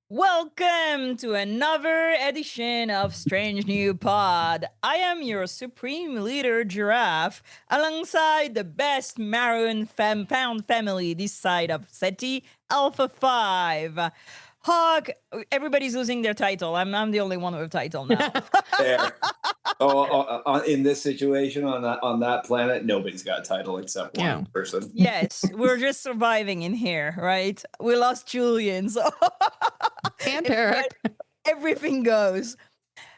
Welcome to another edition of Strange New Pod. I am your supreme leader, Giraffe, alongside the best Maroon found family this side of Seti Alpha V. Hawk, everybody's losing their title. I'm the only one with a title now. There. In this situation on that planet, nobody's got a title except one person. Yes, we're just surviving in here, right? We lost Julian, so And Eric. everything goes.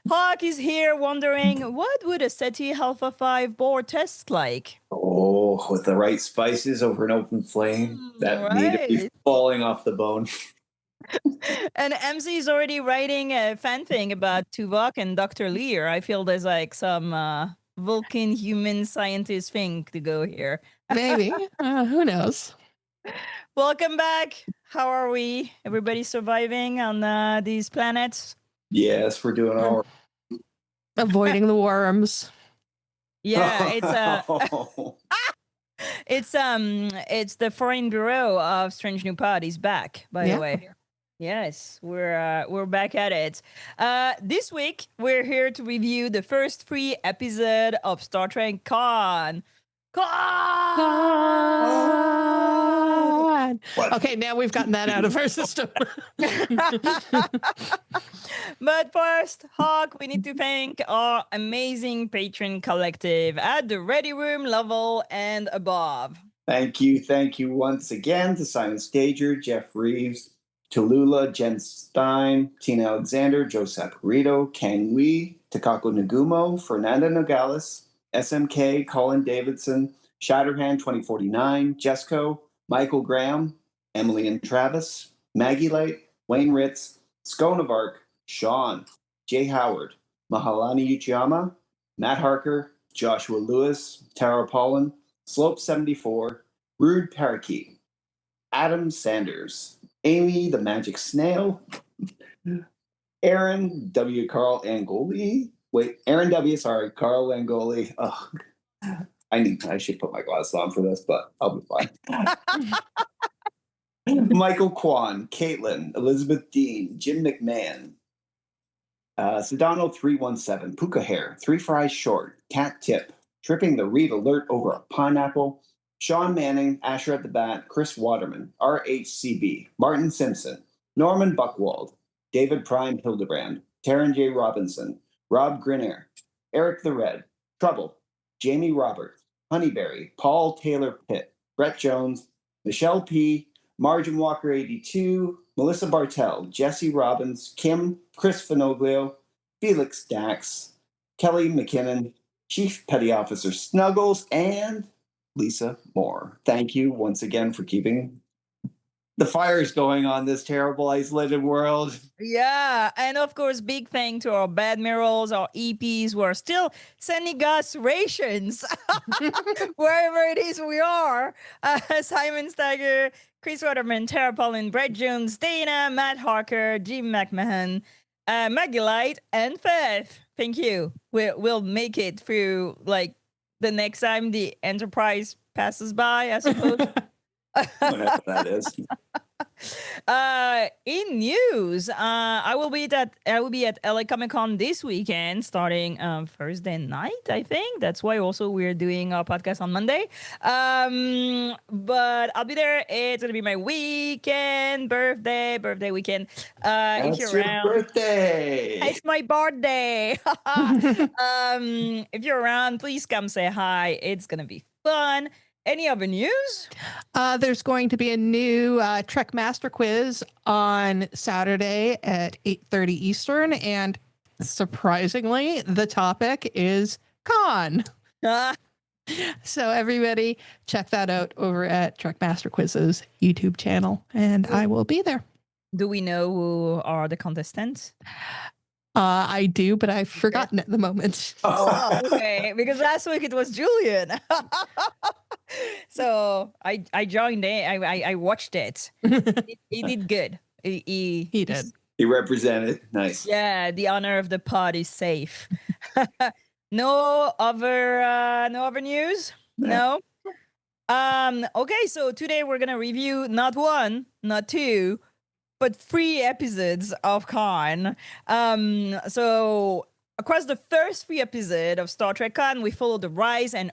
Hawk is here wondering, what would a Seti Alpha V board taste like? Oh, with the right spices over an open flame, that meat would be falling off the bone. And MC is already writing a fan thing about Tuvok and Dr. Lear. I feel there's like some Vulcan human scientist thing to go here. Maybe. Who knows? Welcome back. How are we? Everybody surviving on these planets? Yes, we're doing all right. Avoiding the worms. Yeah, it's the Foreign Bureau of Strange New Pod is back, by the way. Yes, we're back at it. This week we're here to review the first 3 episodes of Star Trek Khan. Okay, now we've gotten that out of our system. But first, Hawk, we need to thank our amazing patron collective at the Ready Room level and above. Thank you once again to Simon Stager, Jeff Reeves, Tallulah, Jen Stein, Tina Alexander, Joe Saporito, Kang Wee, Takako Nagumo, Fernanda Nogales, SMK, Colin Davidson, Shatterhand 2049, Jesco, Michael Graham, Emily and Travis, Maggie Light, Wayne Ritz, Scone of Arc, Sean, Jay Howard, Mahalani Uchiyama, Matt Harker, Joshua Lewis, Tara Pollen, Slope 74, Rude Parakeet, Adam Sanders, Amy the Magic Snail, Aaron W. Carl Angoli. Aaron W. Sorry, Carl Angoli. Oh, I should put my glasses on for this, but I'll be fine. Michael Kwan, Caitlin, Elizabeth Dean, Jim McMahon, Sedano 317, Puka Hair, 3 Fries Short, Cat Tip, Tripping the Read Alert Over a Pineapple, Sean Manning, Asher at the Bat, Chris Waterman, RHCB, Martin Simpson, Norman Buckwald, David Prime Hildebrand, Taryn J. Robinson, Rob Grinair, Eric the Red, Trouble, Jamie Roberts, Honeyberry, Paul Taylor Pitt, Brett Jones, Michelle P., Margin Walker 82, Melissa Bartell, Jesse Robbins, Kim, Chris Finoglio, Felix Dax, Kelly McKinnon, Chief Petty Officer Snuggles, and Lisa Moore. Thank you once again for keeping the fires going on this terrible isolated world. Yeah, and of course, big thank to our Badmirals, our EPs who are still sending us rations wherever it is we are. Simon Steiger, Chris Waterman, Tara Paulin, Brett Jones, Dana, Matt Harker, Jim McMahon, Maggie Light, and Faith. Thank you. We'll make it through like the next time the Enterprise passes by, I suppose. Whatever that is. In news, I will be at LA Comic Con this weekend, starting Thursday night. I think that's why also we're doing our podcast on Monday. But I'll be there. It's gonna be my birthday weekend. That's if you're your around, birthday. it's my birthday. If you're around, please come say hi. It's gonna be fun. Any other news? There's going to be a new Trek Master Quiz on Saturday at 8:30 Eastern, and surprisingly, the topic is Khan. So everybody, check that out over at Trek Master Quiz's YouTube channel, and I will be there. Do we know who are the contestants? I do, but I've forgotten at the moment. Oh, okay. Because last week it was Julian. So I joined in. I watched it. He did good. He did. He represented. Nice. Yeah, the honor of the pod is safe. No other news? No. Okay, so today we're gonna review not 1, not 2, but 3 episodes of Khan. So across the first 3 episodes of Star Trek Khan, we follow the rise and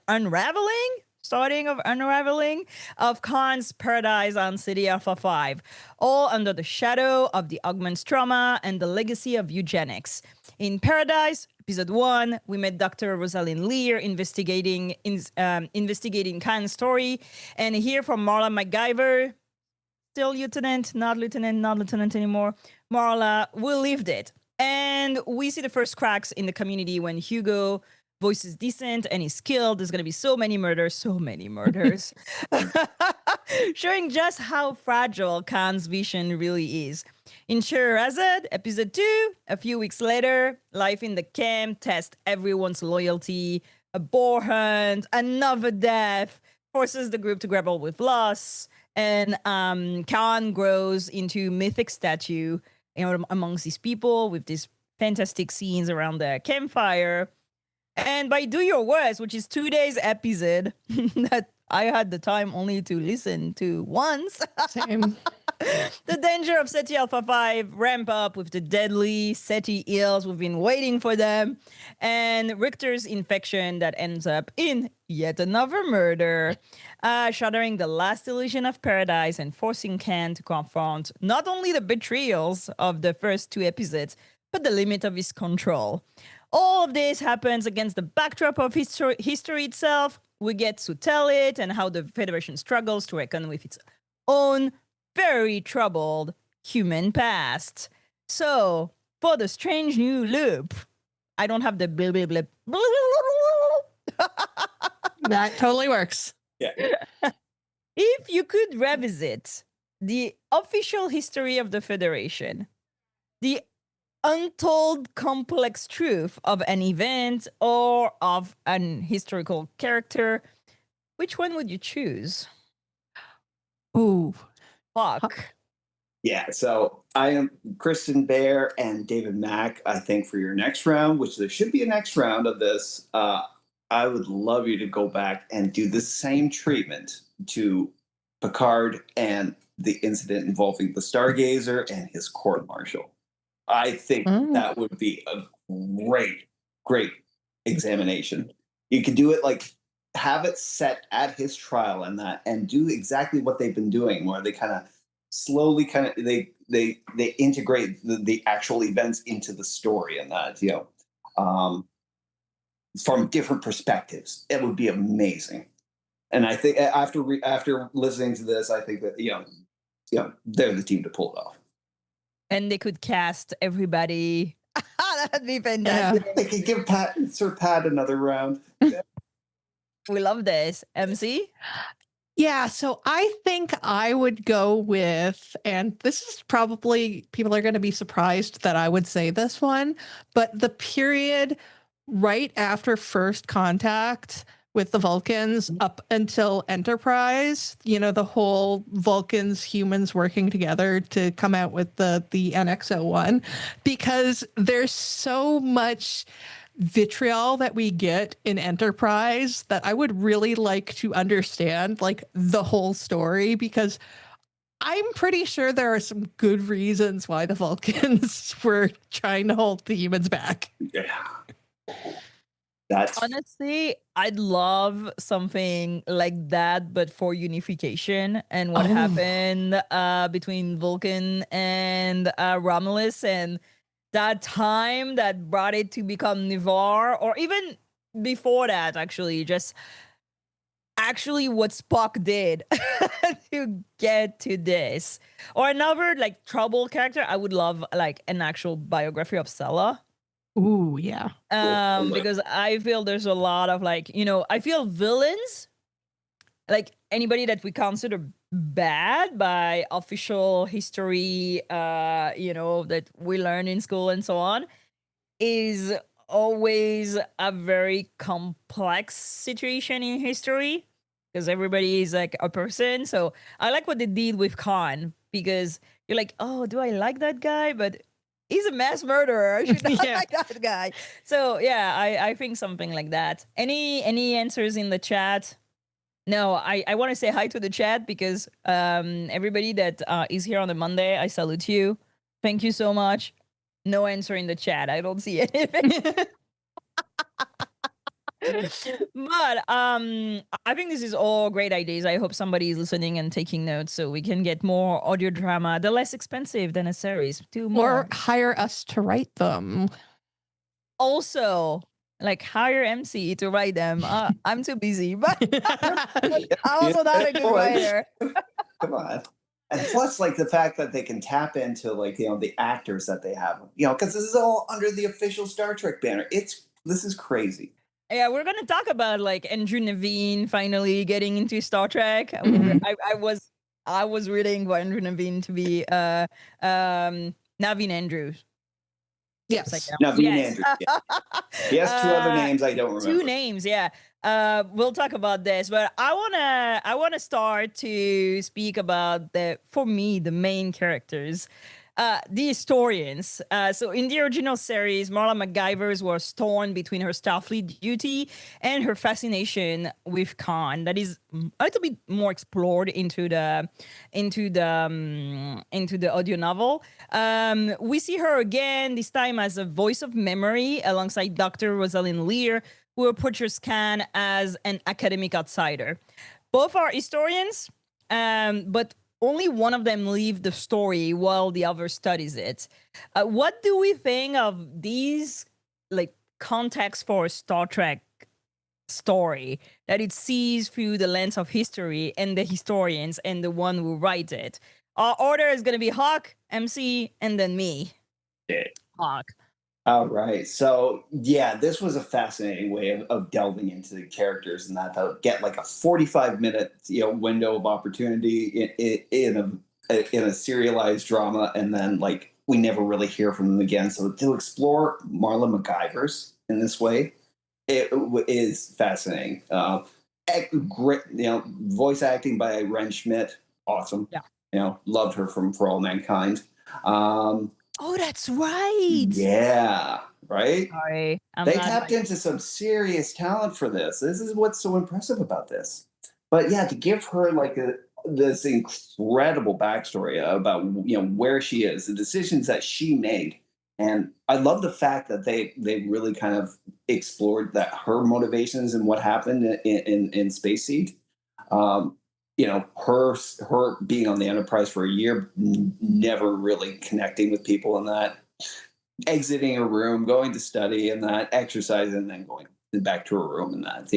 starting of unraveling of Khan's paradise on Ceti Alpha V, all under the shadow of the augments trauma and the legacy of eugenics. In Paradise, episode 1, we met Dr. Rosalind Lear investigating Khan's story, and hear from Marla MacGyver, still lieutenant, not lieutenant anymore. Marla, we lived it. And we see the first cracks in the community when Hugo voices decent and is killed. There's going to be so many murders. Showing just how fragile Khan's vision really is. In Scheherazade, episode 2, a few weeks later, life in the camp tests everyone's loyalty. A boar hunt, another death, forces the group to grapple with loss. And Khan grows into mythic statue amongst these people with these fantastic scenes around the campfire. And by Do Your Worst, which is 2 days episode that I had the time only to listen to once. Same. The danger of Seti Alpha V ramp up with the deadly Seti ills. We've been waiting for them. And Richter's infection that ends up in yet another murder, shattering the last illusion of paradise and forcing Khan to confront not only the betrayals of the first 2 episodes, but the limit of his control. All of this happens against the backdrop of history itself. We get to tell it and how the Federation struggles to reckon with its own very troubled human past. So, for the strange new loop, I don't have the blah, blah, blah, blah, blah, blah. That totally works. Yeah. If you could revisit the official history of the Federation, the untold complex truth of an event or of an historical character, which one would you choose? Ooh. Fuck. Yeah, so I am Kristen Bear and David Mack. I think for your next round, which there should be a next round of this, I would love you to go back and do the same treatment to Picard and the incident involving the Stargazer and his court-martial. I think that would be a great examination. You could do it like have it set at his trial and do exactly what they've been doing, where they kind of slowly they integrate the actual events into the story, and that from different perspectives. It would be amazing. And I think after listening to this, I think that they're the team to pull it off. And they could cast everybody. That'd be fantastic. Yeah. They could give Sir Pat another round. We love this. MC? Yeah, so I think I would go with, and this is probably, people are going to be surprised that I would say this one, but the period right after First Contact with the Vulcans up until Enterprise, the whole Vulcans, humans working together to come out with the NX-01, because there's so much vitriol that we get in Enterprise that I would really like to understand like the whole story, because I'm pretty sure there are some good reasons why the Vulcans were trying to hold the humans back. Yeah. Honestly, I'd love something like that, but for unification and what happened between Vulcan and Romulus, and that time that brought it to become Nivar, or even before that, actually what Spock did to get to this. Or another like trouble character, I would love like an actual biography of Sela. Ooh, yeah. Because I feel there's a lot of like, I feel villains, like anybody that we consider bad by official history, that we learn in school and so on, is always a very complex situation in history, because everybody is like a person. So I like what they did with Khan, because you're like, oh, do I like that guy? But he's a mass murderer. I should not like that guy. So yeah, I think something like that. Any answers in the chat? No, I want to say hi to the chat because everybody that is here on a Monday, I salute you. Thank you so much. No answer in the chat. I don't see anything. But I think this is all great ideas. I hope somebody is listening and taking notes so we can get more audio drama. They're less expensive than a series. Do more. Or hire us to write them. Also, like hire MC to write them. I'm too busy, but I'm also not a good writer. Come on. And plus, like the fact that they can tap into like the actors that they have, because this is all under the official Star Trek banner. This is crazy. Yeah, we're gonna talk about like Andrew Naveen finally getting into Star Trek. Mhm. I was reading for Andrew Naveen to be Naveen Andrews. Yes. Naveen Yes. Andrews. Yeah. He has two other names I don't remember. 2 names, yeah. We'll talk about this, but I wanna start to speak about for me the main characters. The historians. So in the original series, Marla McGivers was torn between her Starfleet duty and her fascination with Khan. That is a little bit more explored into the audio novel. We see her again this time as a voice of memory alongside Dr. Rosalind Lear, who approaches Khan as an academic outsider. Both are historians, but only one of them leave the story while the other studies it. What do we think of these like context for a Star Trek story that it sees through the lens of history and the historians and the one who write it? Our order is going to be Hawk, MC, and then me. Yeah. Hawk. All right. So yeah, this was a fascinating way of delving into the characters, and that they'll get like a 45-minute window of opportunity in a serialized drama, and then like we never really hear from them again. So to explore Marla McGivers in this way, it is fascinating. Great, voice acting by Ren Schmidt, awesome. Yeah. Loved her from For All Mankind. Oh, that's right. Yeah, right? Sorry. They tapped into some serious talent for this. This is what's so impressive about this. But yeah, to give her like this incredible backstory about where she is, the decisions that she made. And I love the fact that they really kind of explored that her motivations and what happened in Space Seed. Her being on the Enterprise for a year, never really connecting with people in that, exiting a room, going to study and that, exercise, and then going back to her room and that.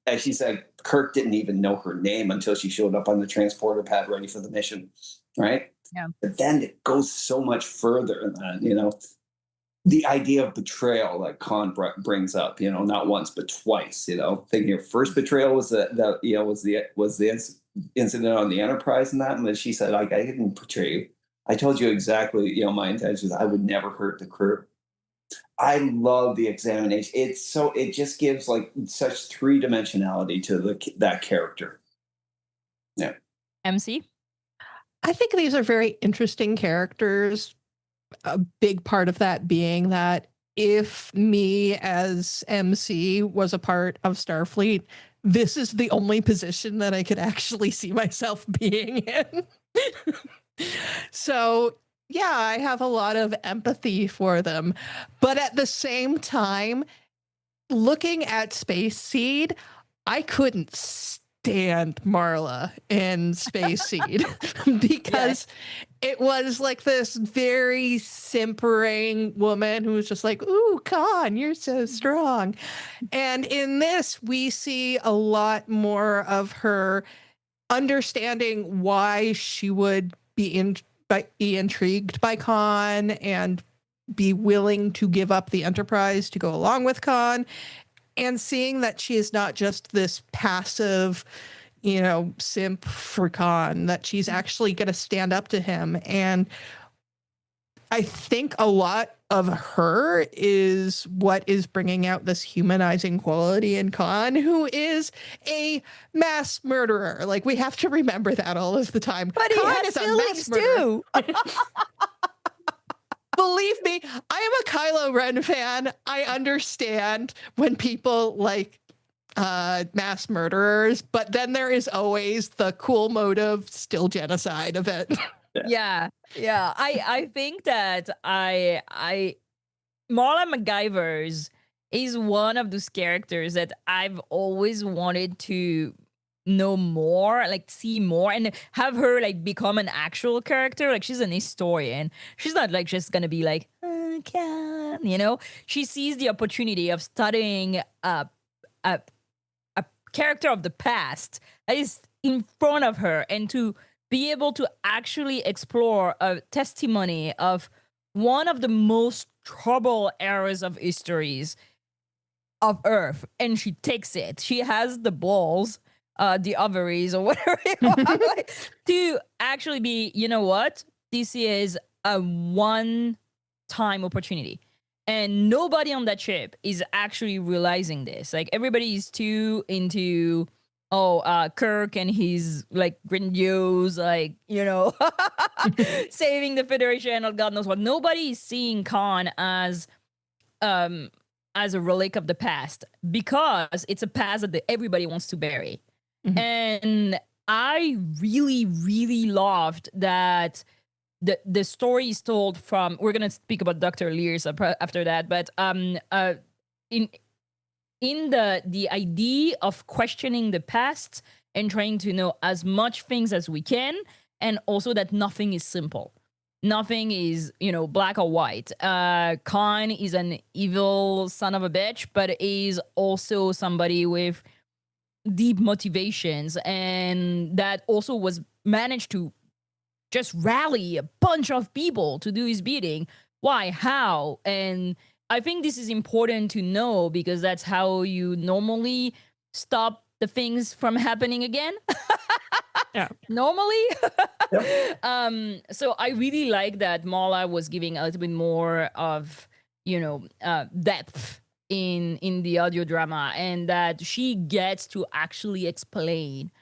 As she said, Kirk didn't even know her name until she showed up on the transporter pad ready for the mission, right? Yeah. But then it goes so much further in that, the idea of betrayal that Khan brings up, not once but twice. Thinking her first betrayal was the incident on the Enterprise and that, and then she said, like, I didn't betray you. I told you exactly, my intentions. I would never hurt the crew. I love the examination. It just gives like such 3-dimensionality to that character. Yeah. MC? I think these are very interesting characters. A big part of that being that if me as MC was a part of Starfleet, this is the only position that I could actually see myself being in. So, yeah, I have a lot of empathy for them. But at the same time, looking at Space Seed, I couldn't stand Marla in Space Seed because it was like this very simpering woman who was just like, ooh, Khan, you're so strong. And in this, we see a lot more of her understanding why she would be intrigued by Khan and be willing to give up the Enterprise to go along with Khan, and seeing that she is not just this passive, simp for Khan, that she's actually going to stand up to him. And I think a lot of her is what is bringing out this humanizing quality in Khan, who is a mass murderer. Like, we have to remember that all of the time. But Khan he has is a feelings mass murderer. too. Believe me, I am a Kylo Ren fan. I understand when people like mass murderers, but then there is always the cool motive, still genocide of it. Yeah. I think that I Marla MacGyver's is one of those characters that I've always wanted to know more, like see more, and have her like become an actual character. Like she's an historian. She's not like just gonna be like, can She sees the opportunity of studying a character of the past that is in front of her, and to be able to actually explore a testimony of one of the most troubled eras of histories of Earth, and she takes it. She has the balls, the ovaries, or whatever you want, like, to actually be, you know what? This is a one-time opportunity. And nobody on that ship is actually realizing this. Like, everybody is too into, Kirk and his, like, grandiose, like, saving the Federation or God knows what. Nobody is seeing Khan as a relic of the past, because it's a past that everybody wants to bury. Mm-hmm. And I really, really loved that the story is told from, we're going to speak about Dr. Lears after that, but in the idea of questioning the past and trying to know as much things as we can, and also that nothing is simple. Nothing is, black or white. Khan is an evil son of a bitch, but is also somebody with deep motivations, and that also was managed to just rally a bunch of people to do his bidding. Why? How? And I think this is important to know, because that's how you normally stop the things from happening again. Yeah. Normally. Yep. So I really like that Marla was giving a little bit more of, depth in the audio drama, and that she gets to actually explain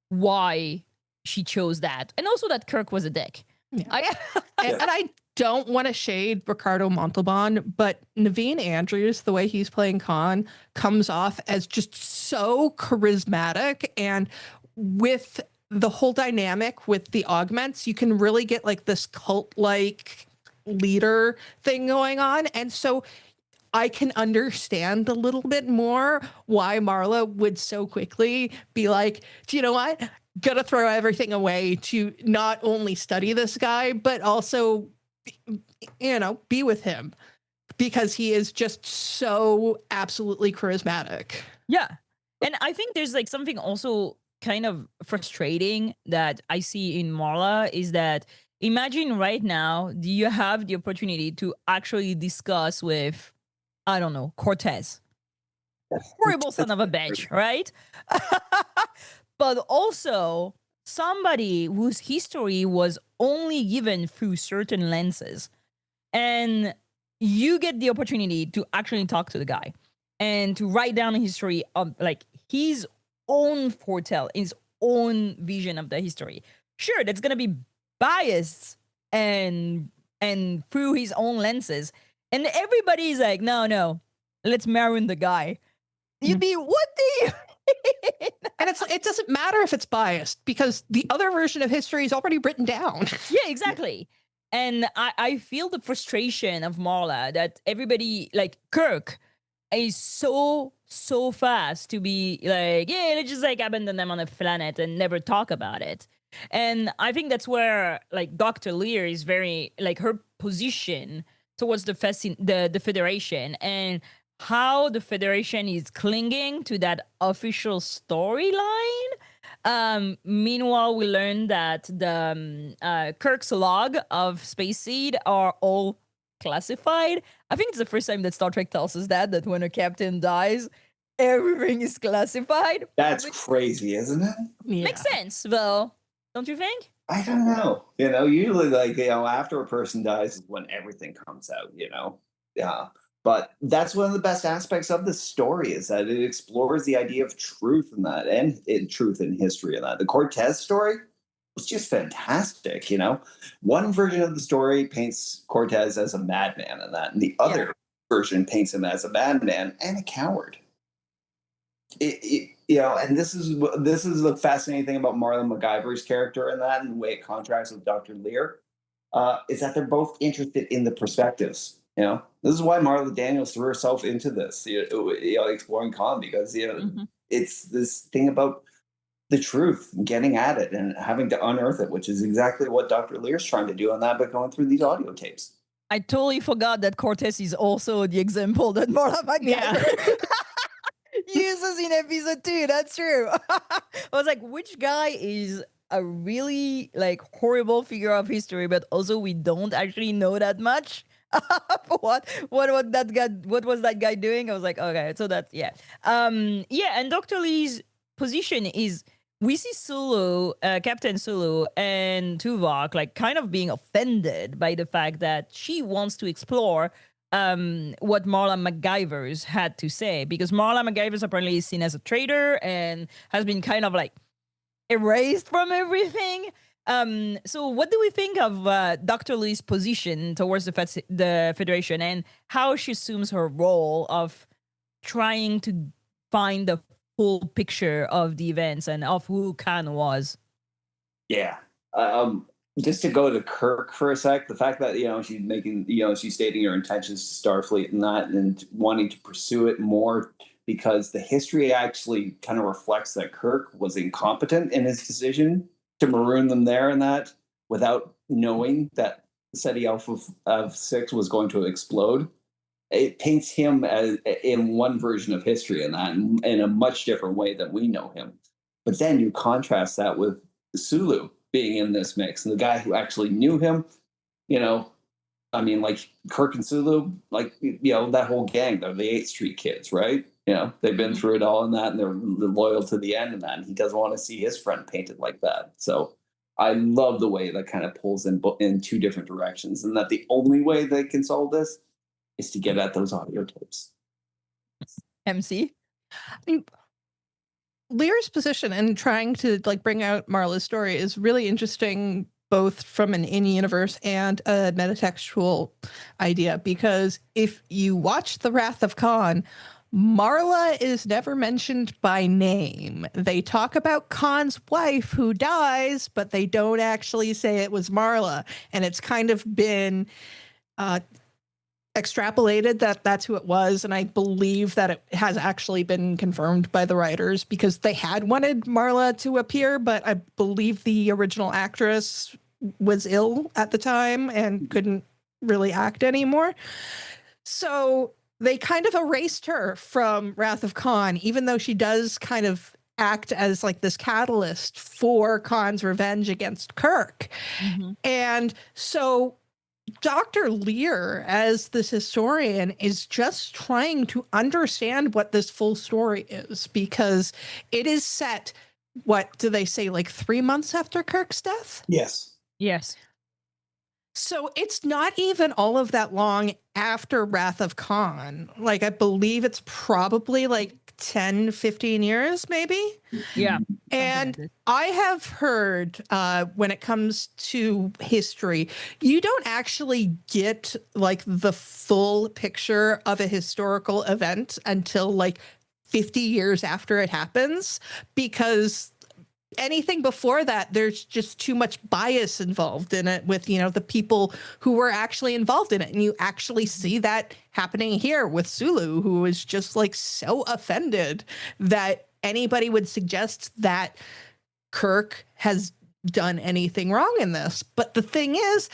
why she chose that. And also that Kirk was a dick. Yeah. And I don't want to shade Ricardo Montalban, but Naveen Andrews, the way he's playing Khan, comes off as just so charismatic. And with the whole dynamic with the augments, you can really get like this cult-like leader thing going on. And so I can understand a little bit more why Marla would so quickly be like, do you know what? Gonna throw everything away to not only study this guy, but also, be with him, because he is just so absolutely charismatic. Yeah. And I think there's like something also kind of frustrating that I see in Marla, is that imagine right now, do you have the opportunity to actually discuss with, I don't know, Cortez? Horrible son of a bitch, right? But also somebody whose history was only given through certain lenses. And you get the opportunity to actually talk to the guy and to write down a history of like his own foretell, his own vision of the history. Sure, that's gonna be biased and through his own lenses. And everybody's like, no, let's maroon the guy. You'd be, what do you And it doesn't matter if it's biased, because the other version of history is already written down. Yeah, exactly. And I feel the frustration of Marla, that everybody, like Kirk, is so fast to be like, yeah, let's just like abandon them on a planet and never talk about it. And I think that's where like Dr. Lear is very, like, her position towards the Federation, and how the Federation is clinging to that official storyline. Meanwhile, we learn that the Kirk's log of Space Seed are all classified. I think it's the first time that Star Trek tells us that when a captain dies, everything is classified. That's crazy, isn't it? Yeah. Makes sense, though. Don't you think? I don't know. Usually, like, after a person dies is when everything comes out, Yeah. But that's one of the best aspects of the story, is that it explores the idea of truth in that, and in truth in history in that. The Cortez story was just fantastic, One version of the story paints Cortez as a madman in that, and the other version paints him as a madman and a coward. And this is the fascinating thing about Marla MacGyver's character in that, and the way it contrasts with Dr. Lear, is that they're both interested in the perspectives. This is why Marla Daniels threw herself into this, exploring Khan, because it's this thing about the truth, getting at it, and having to unearth it, which is exactly what Dr. Lear's trying to do on that, but going through these audio tapes. I totally forgot that Cortez is also the example that Marla MacGyver uses in episode 2. That's true. I was like, which guy is a really horrible figure of history, but also we don't actually know that much. what was that guy doing? I was like, okay, so that's and Dr. Lee's position is, we see Sulu, Captain Sulu, and Tuvok kind of being offended by the fact that she wants to explore what Marla MacGyver's had to say, because Marla MacGyver's apparently is seen as a traitor and has been kind of erased from everything. So what do we think of Dr. Lee's position towards the Federation, and how she assumes her role of trying to find the full picture of the events and of who Khan was? Yeah. Just to go to Kirk for a sec, the fact that she's stating her intentions to Starfleet and that, and wanting to pursue it more, because the history actually kind of reflects that Kirk was incompetent in his decision to maroon them there, and that, without knowing that Seti Alpha of 6 was going to explode. It paints him as in one version of history, and that in a much different way than we know him. But then you contrast that with Sulu being in this mix, and the guy who actually knew him, Kirk and Sulu, that whole gang, they're the 8th Street kids, right? They've been through it all in that, and they're loyal to the end in that, and he doesn't want to see his friend painted like that. So I love the way that kind of pulls in two different directions, and that the only way they can solve this is to get at those audio tapes. MC? Lear's position and trying to bring out Marla's story is really interesting, both from an in-universe and a metatextual idea, because if you watch The Wrath of Khan, Marla is never mentioned by name. They talk about Khan's wife who dies, but they don't actually say it was Marla. And it's kind of been extrapolated that that's who it was, and I believe that it has actually been confirmed by the writers, because they had wanted Marla to appear, but I believe the original actress was ill at the time and couldn't really act anymore. So they kind of erased her from Wrath of Khan, even though she does kind of act as this catalyst for Khan's revenge against Kirk. And so Dr. Lear, as this historian, is just trying to understand what this full story is, because it is set, what do they say, 3 months after Kirk's death? Yes. So it's not even all of that long after Wrath of Khan. I believe it's probably 10, 15 years, maybe. Yeah. And I have heard when it comes to history, you don't actually get the full picture of a historical event until 50 years after it happens, because anything before that, there's just too much bias involved in it with, the people who were actually involved in it. And you actually see that happening here with Sulu, who is just so offended that anybody would suggest that Kirk has done anything wrong in this. But the thing is,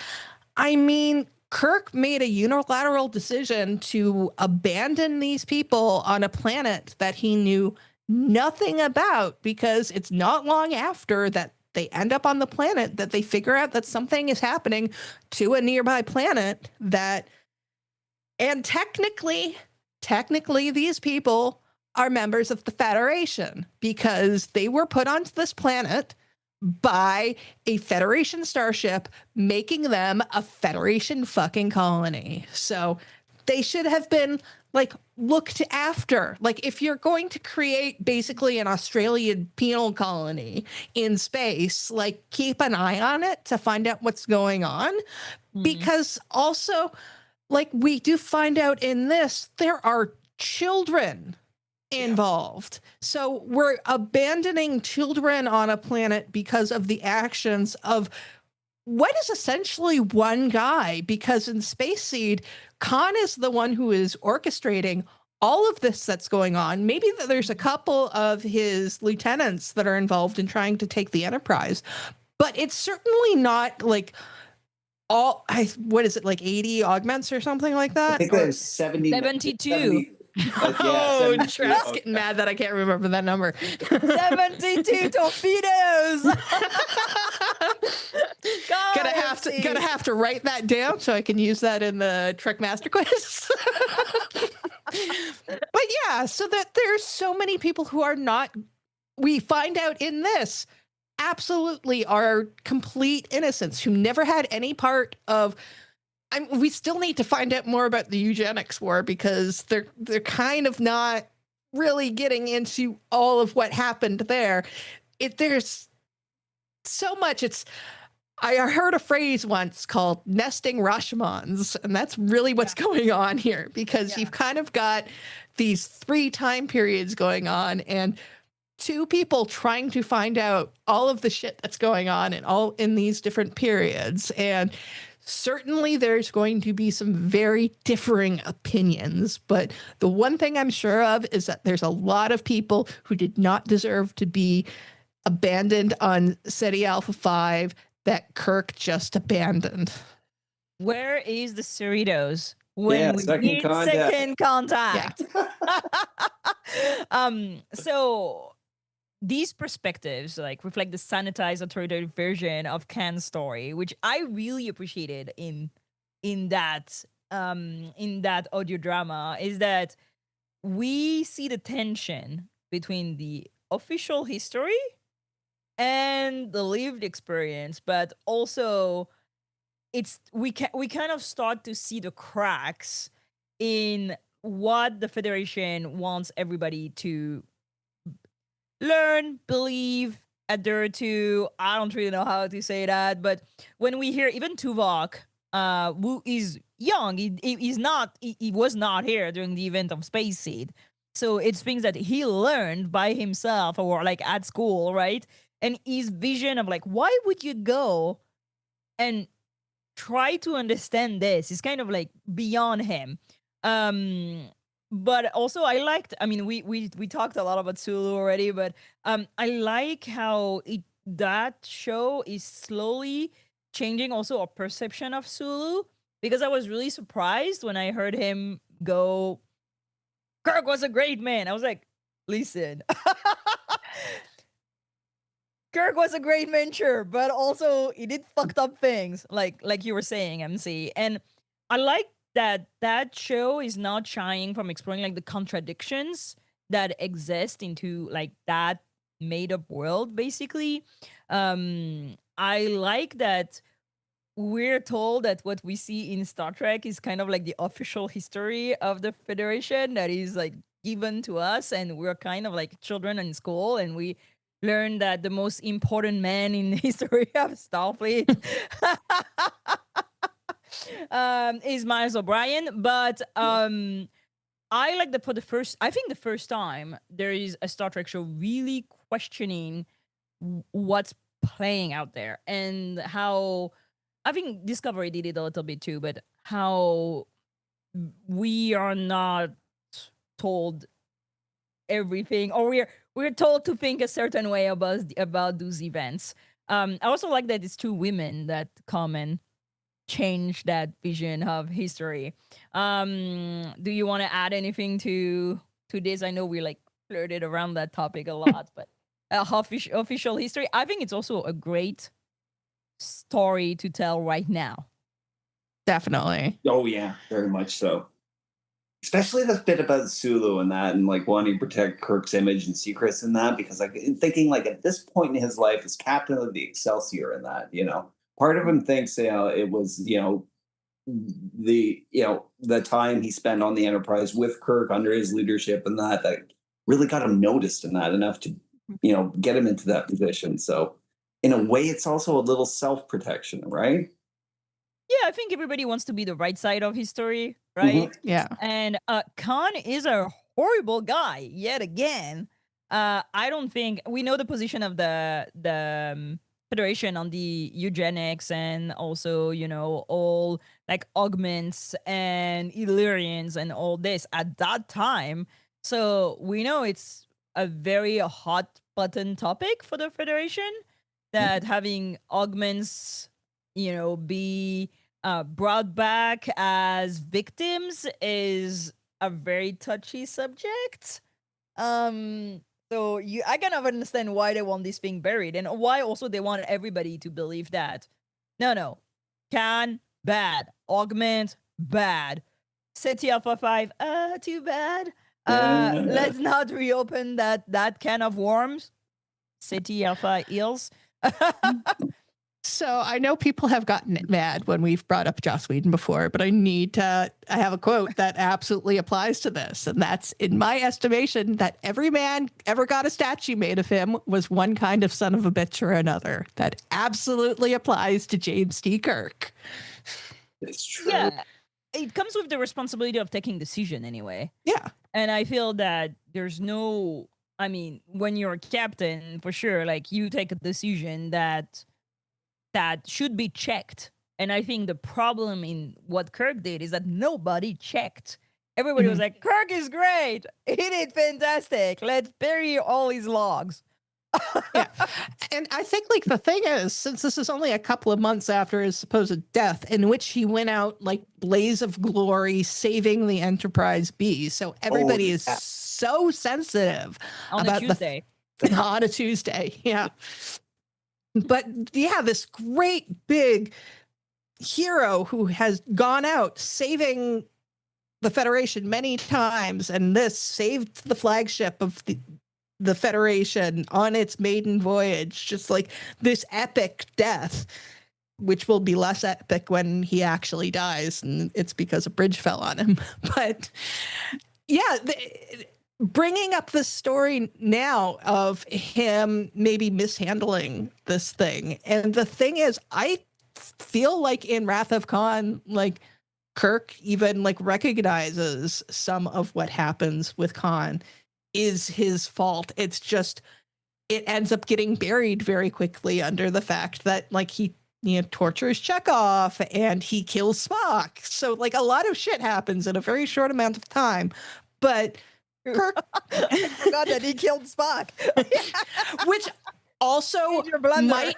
Kirk made a unilateral decision to abandon these people on a planet that he knew nothing about, because it's not long after that they end up on the planet that they figure out that something is happening to a nearby planet and technically these people are members of the Federation, because they were put onto this planet by a Federation starship, making them a Federation fucking colony. So they should have been looked after. If you're going to create basically an Australian penal colony in space, keep an eye on it to find out what's going on. Because also, we do find out in this, there are children involved. So we're abandoning children on a planet because of the actions of what is essentially one guy, because in Space Seed, Khan is the one who is orchestrating all of this that's going on. Maybe there's a couple of his lieutenants that are involved in trying to take the Enterprise, but it's certainly not like what is it, like 80 augments or something like that? I think that is 72. 70, Oh, 72. Trent's getting mad that I can't remember that number. 72 torpedoes. Gonna have to write that down so I can use that in the Trek Master Quiz. But yeah, so that there's so many people who are not, we find out in this, absolutely are complete innocents who never had any part of. We still need to find out more about the eugenics war, because they're kind of not really getting into all of what happened there. There's so much. I heard a phrase once called nesting Rashomons, and that's really what's going on here, because you've kind of got these 3 time periods going on, and 2 people trying to find out all of the shit that's going on in these different periods. And certainly there's going to be some very differing opinions, but the one thing I'm sure of is that there's a lot of people who did not deserve to be abandoned on Seti Alpha V that Kirk just abandoned. Where is the Cerritos when we second need contact. second contact? So these perspectives like reflect the sanitized authoritative version of Khan's story, which I really appreciated in that audio drama, is that we see the tension between the official history and the lived experience, but also we kind of start to see the cracks in what the Federation wants everybody to learn, believe, adhere to. I don't really know how to say that, but when we hear even Tuvok, who is young, he was not here during the event of Space Seed, so it's things that he learned by himself or like at school, right? And his vision of like, why would you go and try to understand this is kind of like beyond him. But also I liked, I mean, we talked a lot about Sulu already, but I like how that show is slowly changing also our perception of Sulu, because I was really surprised when I heard him go, Kirk was a great man. I was like, listen, Kirk was a great man, sure, but also he did fucked up things, like you were saying, MC. And I like that show is not shying from exploring like the contradictions that exist into like that made up world, basically. I like that we're told that what we see in Star Trek is kind of like the official history of the Federation that is like given to us, and we're kind of like children in school, and we learn that the most important man in the history of Starfleet is Miles O'Brien. But I like that I think the first time there is a Star Trek show really questioning what's playing out there, and how I think Discovery did it a little bit too, but how we are not told everything, or we're told to think a certain way about those events. I also like that it's 2 women that come and change that vision of history. Do you want to add anything to this? I know we like flirted around that topic a lot, but official history, I think it's also a great story to tell right now. Definitely. Oh yeah, very much so. Especially the bit about Sulu and that, and like wanting to protect Kirk's image and secrets and that, because like thinking like at this point in his life as captain of the Excelsior and that, part of him thinks, it was, the time he spent on the Enterprise with Kirk under his leadership and that really got him noticed in that enough to, get him into that position. So in a way, it's also a little self-protection, right? Yeah, I think everybody wants to be the right side of history, right? Yeah. And Khan is a horrible guy yet again. I don't think we know the position of the Federation on the eugenics and also, you know, all like augments and Illyrians and all this at that time. So we know it's a very hot button topic for the Federation that having augments, you know, be brought back as victims is a very touchy subject. So I kind of understand why they want this thing buried and why also they want everybody to believe that no, Khan bad, augment bad, Seti Alpha 5 too bad. Let's not reopen that can of worms. Seti Alpha eels. So I know people have gotten mad when we've brought up Joss Whedon before, but I have a quote that absolutely applies to this. And that's, in my estimation, that every man ever got a statue made of him was one kind of son of a bitch or another. That absolutely applies to James T. Kirk. It's true. Yeah. It comes with the responsibility of taking decision anyway. Yeah. And I feel that there's no, I mean, when you're a captain, for sure, like you take a decision that should be checked. And I think the problem in what Kirk did is that nobody checked. Everybody was like, Kirk is great. He did fantastic. Let's bury all his logs. Yeah. And I think, like, the thing is, since this is only a couple of months after his supposed death, in which he went out like blaze of glory, saving the Enterprise B. So everybody is so sensitive on about a Tuesday. On a Tuesday. Yeah. But yeah, this great big hero who has gone out saving the Federation many times, and this saved the flagship of the Federation on its maiden voyage, just like this epic death, which will be less epic when he actually dies, and it's because a bridge fell on him. But yeah, bringing up the story now of him maybe mishandling this thing. And the thing is, I feel like in Wrath of Khan, like Kirk even like recognizes some of what happens with Khan is his fault. It's just, it ends up getting buried very quickly under the fact that like he, you know, tortures Chekhov and he kills Spock. So like a lot of shit happens in a very short amount of time. But Kirk I forgot that he killed Spock. which also might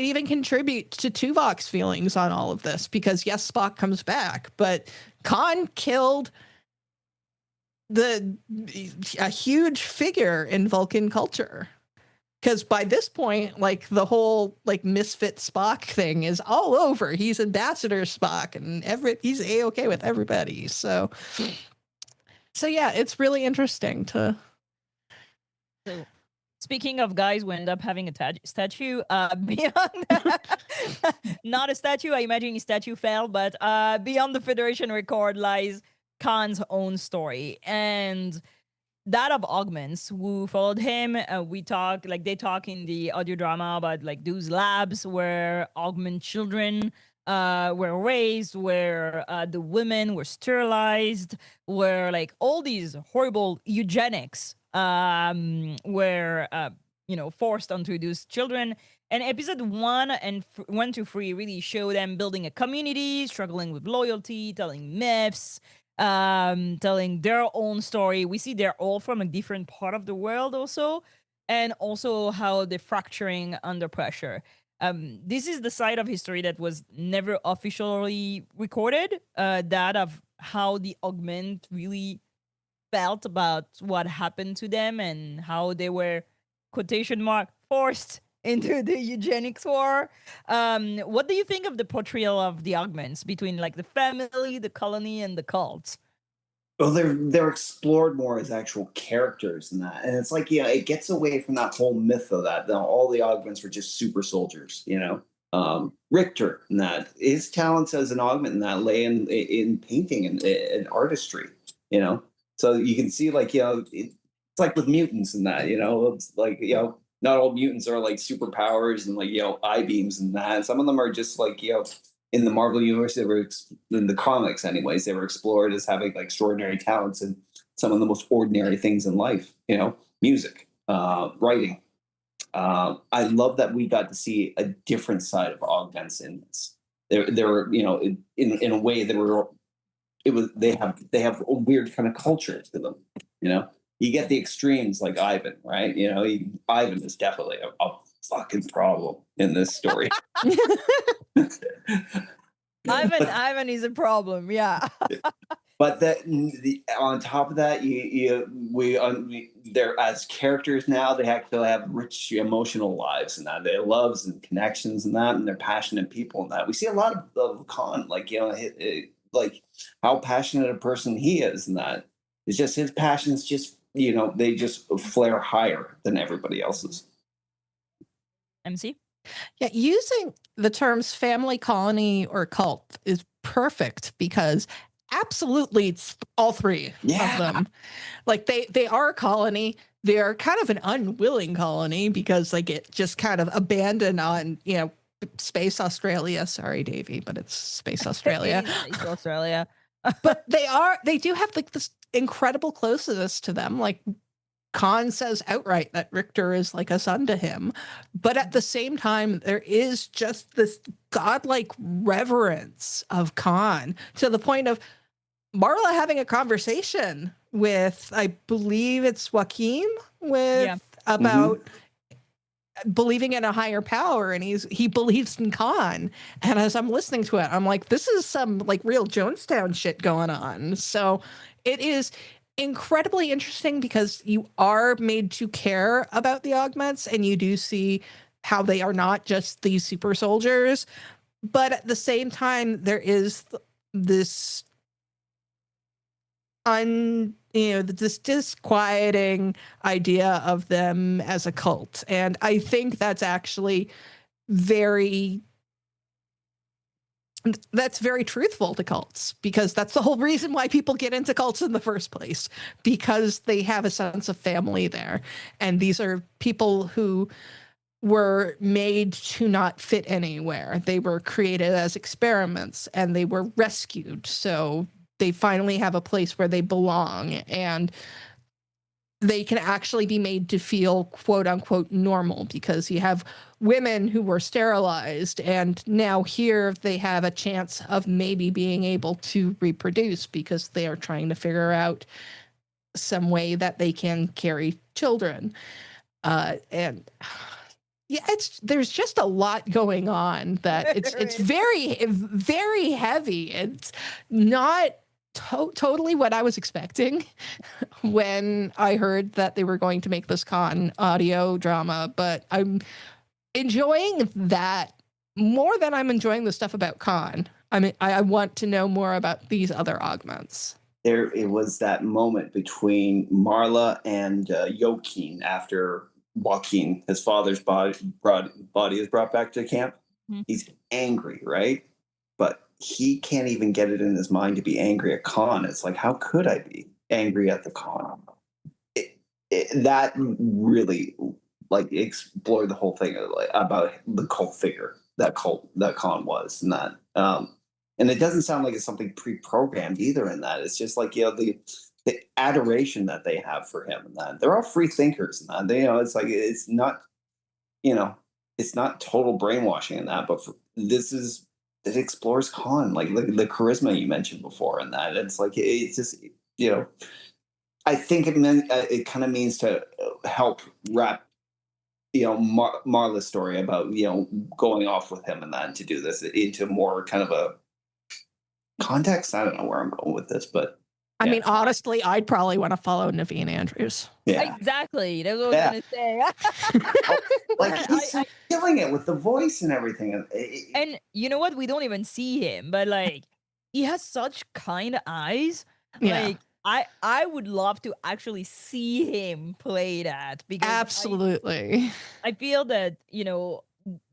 even contribute to Tuvok's feelings on all of this, because yes, Spock comes back, but Khan killed a huge figure in Vulcan culture. Because by this point, like the whole like misfit Spock thing is all over. He's Ambassador Spock, and he's A-okay with everybody. So yeah, it's really interesting to. So, speaking of guys who end up having a statue, beyond not a statue, I imagine his statue fell, but beyond the Federation record lies Khan's own story, and that of augments who followed him. They talk in the audio drama about like those labs where augment children were raised, where the women were sterilized, where like all these horrible eugenics were forced onto those children. And episode 1 to 3 really show them building a community, struggling with loyalty, telling myths, telling their own story. We see they're all from a different part of the world also, and also how they're fracturing under pressure. This is the side of history that was never officially recorded, that of how the augment really felt about what happened to them and how they were, quotation mark, forced into the eugenics war. What do you think of the portrayal of the augments between like the family, the colony, and the cult? Well, they're explored more as actual characters in that, and it's like, yeah, it gets away from that whole myth of that all the augments were just super soldiers, you know. Richter, and that his talents as an augment in that lay in painting and artistry, you know. So you can see, like, you know, it's like with mutants and that, you know, it's like, you know, not all mutants are like superpowers and like, you know, eye beams and that. Some of them are just like, you know, in the Marvel universe, they were in the comics anyways, they were explored as having like extraordinary talents. And some of the most ordinary things in life, music, writing. I love that we got to see a different side of augments in this. There were, in a way they were, they have a weird kind of culture to them. You get the extremes like Ivan, right? Ivan is definitely a fucking problem in this story. Ivan is a problem. Yeah. But on top of that, they're as characters now. They actually have rich emotional lives and that, their loves and connections and that, and they're passionate people and that. We see a lot of Khan, like like how passionate a person he is, and that it's just his passions. Just they just flare higher than everybody else's. MC. Yeah, using the terms family, colony, or cult is perfect because absolutely it's all three of them. Like they are a colony. They're kind of an unwilling colony because they get just kind of abandoned on, Space Australia. Sorry, Davey, but it's Space Australia. Space Australia. But they do have like this incredible closeness to them. Like Khan says outright that Richter is like a son to him. But at the same time, there is just this godlike reverence of Khan to the point of Marla having a conversation with, I believe it's Joaquin, about believing in a higher power, and he believes in Khan. And as I'm listening to it, I'm like, this is some like real Jonestown shit going on. So it is incredibly interesting because you are made to care about the augments, and you do see how they are not just these super soldiers, but at the same time, there is this this disquieting idea of them as a cult. And I think that's actually very truthful to cults, because that's the whole reason why people get into cults in the first place, because they have a sense of family there. And these are people who were made to not fit anywhere. They were created as experiments and they were rescued. So they finally have a place where they belong, and they can actually be made to feel quote unquote normal, because you have women who were sterilized and now here they have a chance of maybe being able to reproduce because they are trying to figure out some way that they can carry children. And yeah, there's just a lot going on that it's very, very heavy. It's not totally what I was expecting when I heard that they were going to make this Khan audio drama, but I'm enjoying that more than I'm enjoying the stuff about Khan. I mean, I want to know more about these other augments. It was that moment between Marla and Joaquin after Joaquin, his father's body is brought back to camp. Mm-hmm. He's angry, right? But he can't even get it in his mind to be angry at Khan. It's like, how could I be angry at the Khan? That really like explored the whole thing about the cult figure that Khan was, and that. And it doesn't sound like it's something pre-programmed either in that. It's just like, the adoration that they have for him, and that they're all free thinkers, and that it's like it's not total brainwashing in that, but it explores Khan, like the charisma you mentioned before, and that it's like it's just I think it kind of means to help wrap Marla's story about going off with him and that, and to do this into more kind of a context. I don't know where I'm going with this, but I mean, honestly, I'd probably want to follow Naveen Andrews. Yeah, exactly. That's what I was gonna say. Like he's killing it with the voice and everything. And you know what? We don't even see him, but like he has such kind eyes. Yeah. Like I would love to actually see him play that, because absolutely. I feel that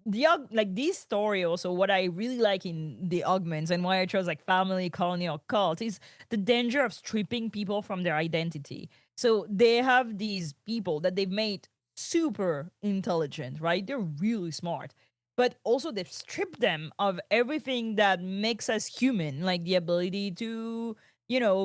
this story also, what I really like in the augments and why I chose like family, colony, or cult is the danger of stripping people from their identity. So they have these people that they've made super intelligent, right? They're really smart, but also they've stripped them of everything that makes us human, like the ability to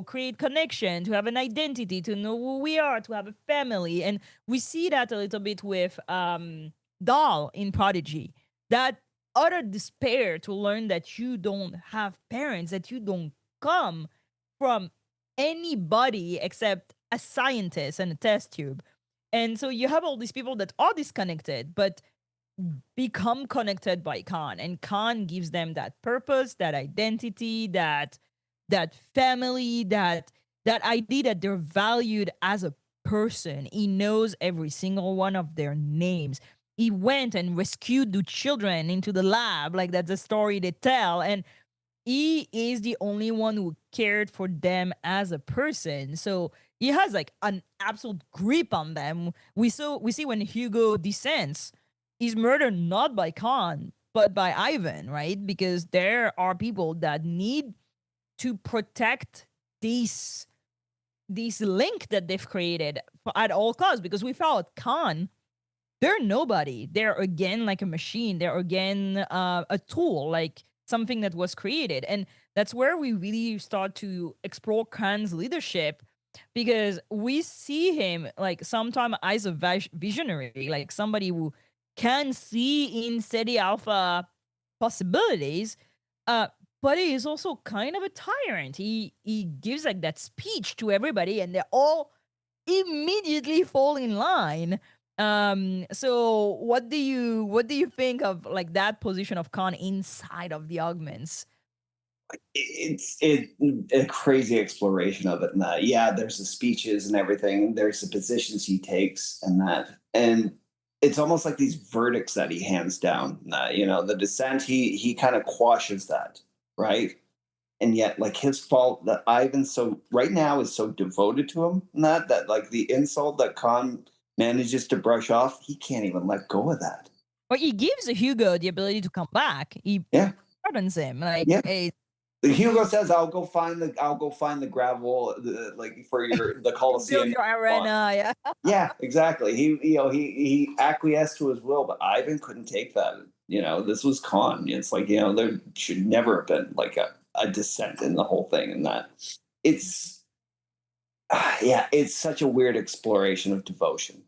create connection, to have an identity, to know who we are, to have a family. And we see that a little bit with Doll in Prodigy, that utter despair to learn that you don't have parents, that you don't come from anybody except a scientist and a test tube. And so you have all these people that are disconnected, but become connected by Khan, and Khan gives them that purpose, that identity, that family, that idea that they're valued as a person. He knows every single one of their names. He went and rescued the children into the lab, like that's a story they tell, and he is the only one who cared for them as a person. So he has like an absolute grip on them. We see when Hugo descends, he's murdered not by Khan, but by Ivan, right? Because there are people that need to protect this link that they've created at all costs. Because without Khan, they're nobody. They're again like a machine. They're again a tool, like something that was created. And that's where we really start to explore Khan's leadership, because we see him like sometime as a visionary, like somebody who can see in Seti Alpha possibilities, but he is also kind of a tyrant. He gives like that speech to everybody, and they all immediately fall in line. So what do you think of like that position of Khan inside of the augments? It's a crazy exploration of it, and that, yeah, there's the speeches and everything, there's the positions he takes, and it's almost like these verdicts that he hands down. The dissent, he kind of quashes that, right? And yet, like, his fault that Ivan so right now is so devoted to him, that like the insult that Khan manages to brush off, he can't even let go of that. But he gives Hugo the ability to come back. He pardons him, like, Yeah. hey, Hugo says, "I'll go find the gravel, like for the build Coliseum." your arena. Yeah. Yeah, exactly. He acquiesced to his will, but Ivan couldn't take that. This was Khan. It's like, there should never have been like a dissent in the whole thing, and that it's yeah, it's such a weird exploration of devotion.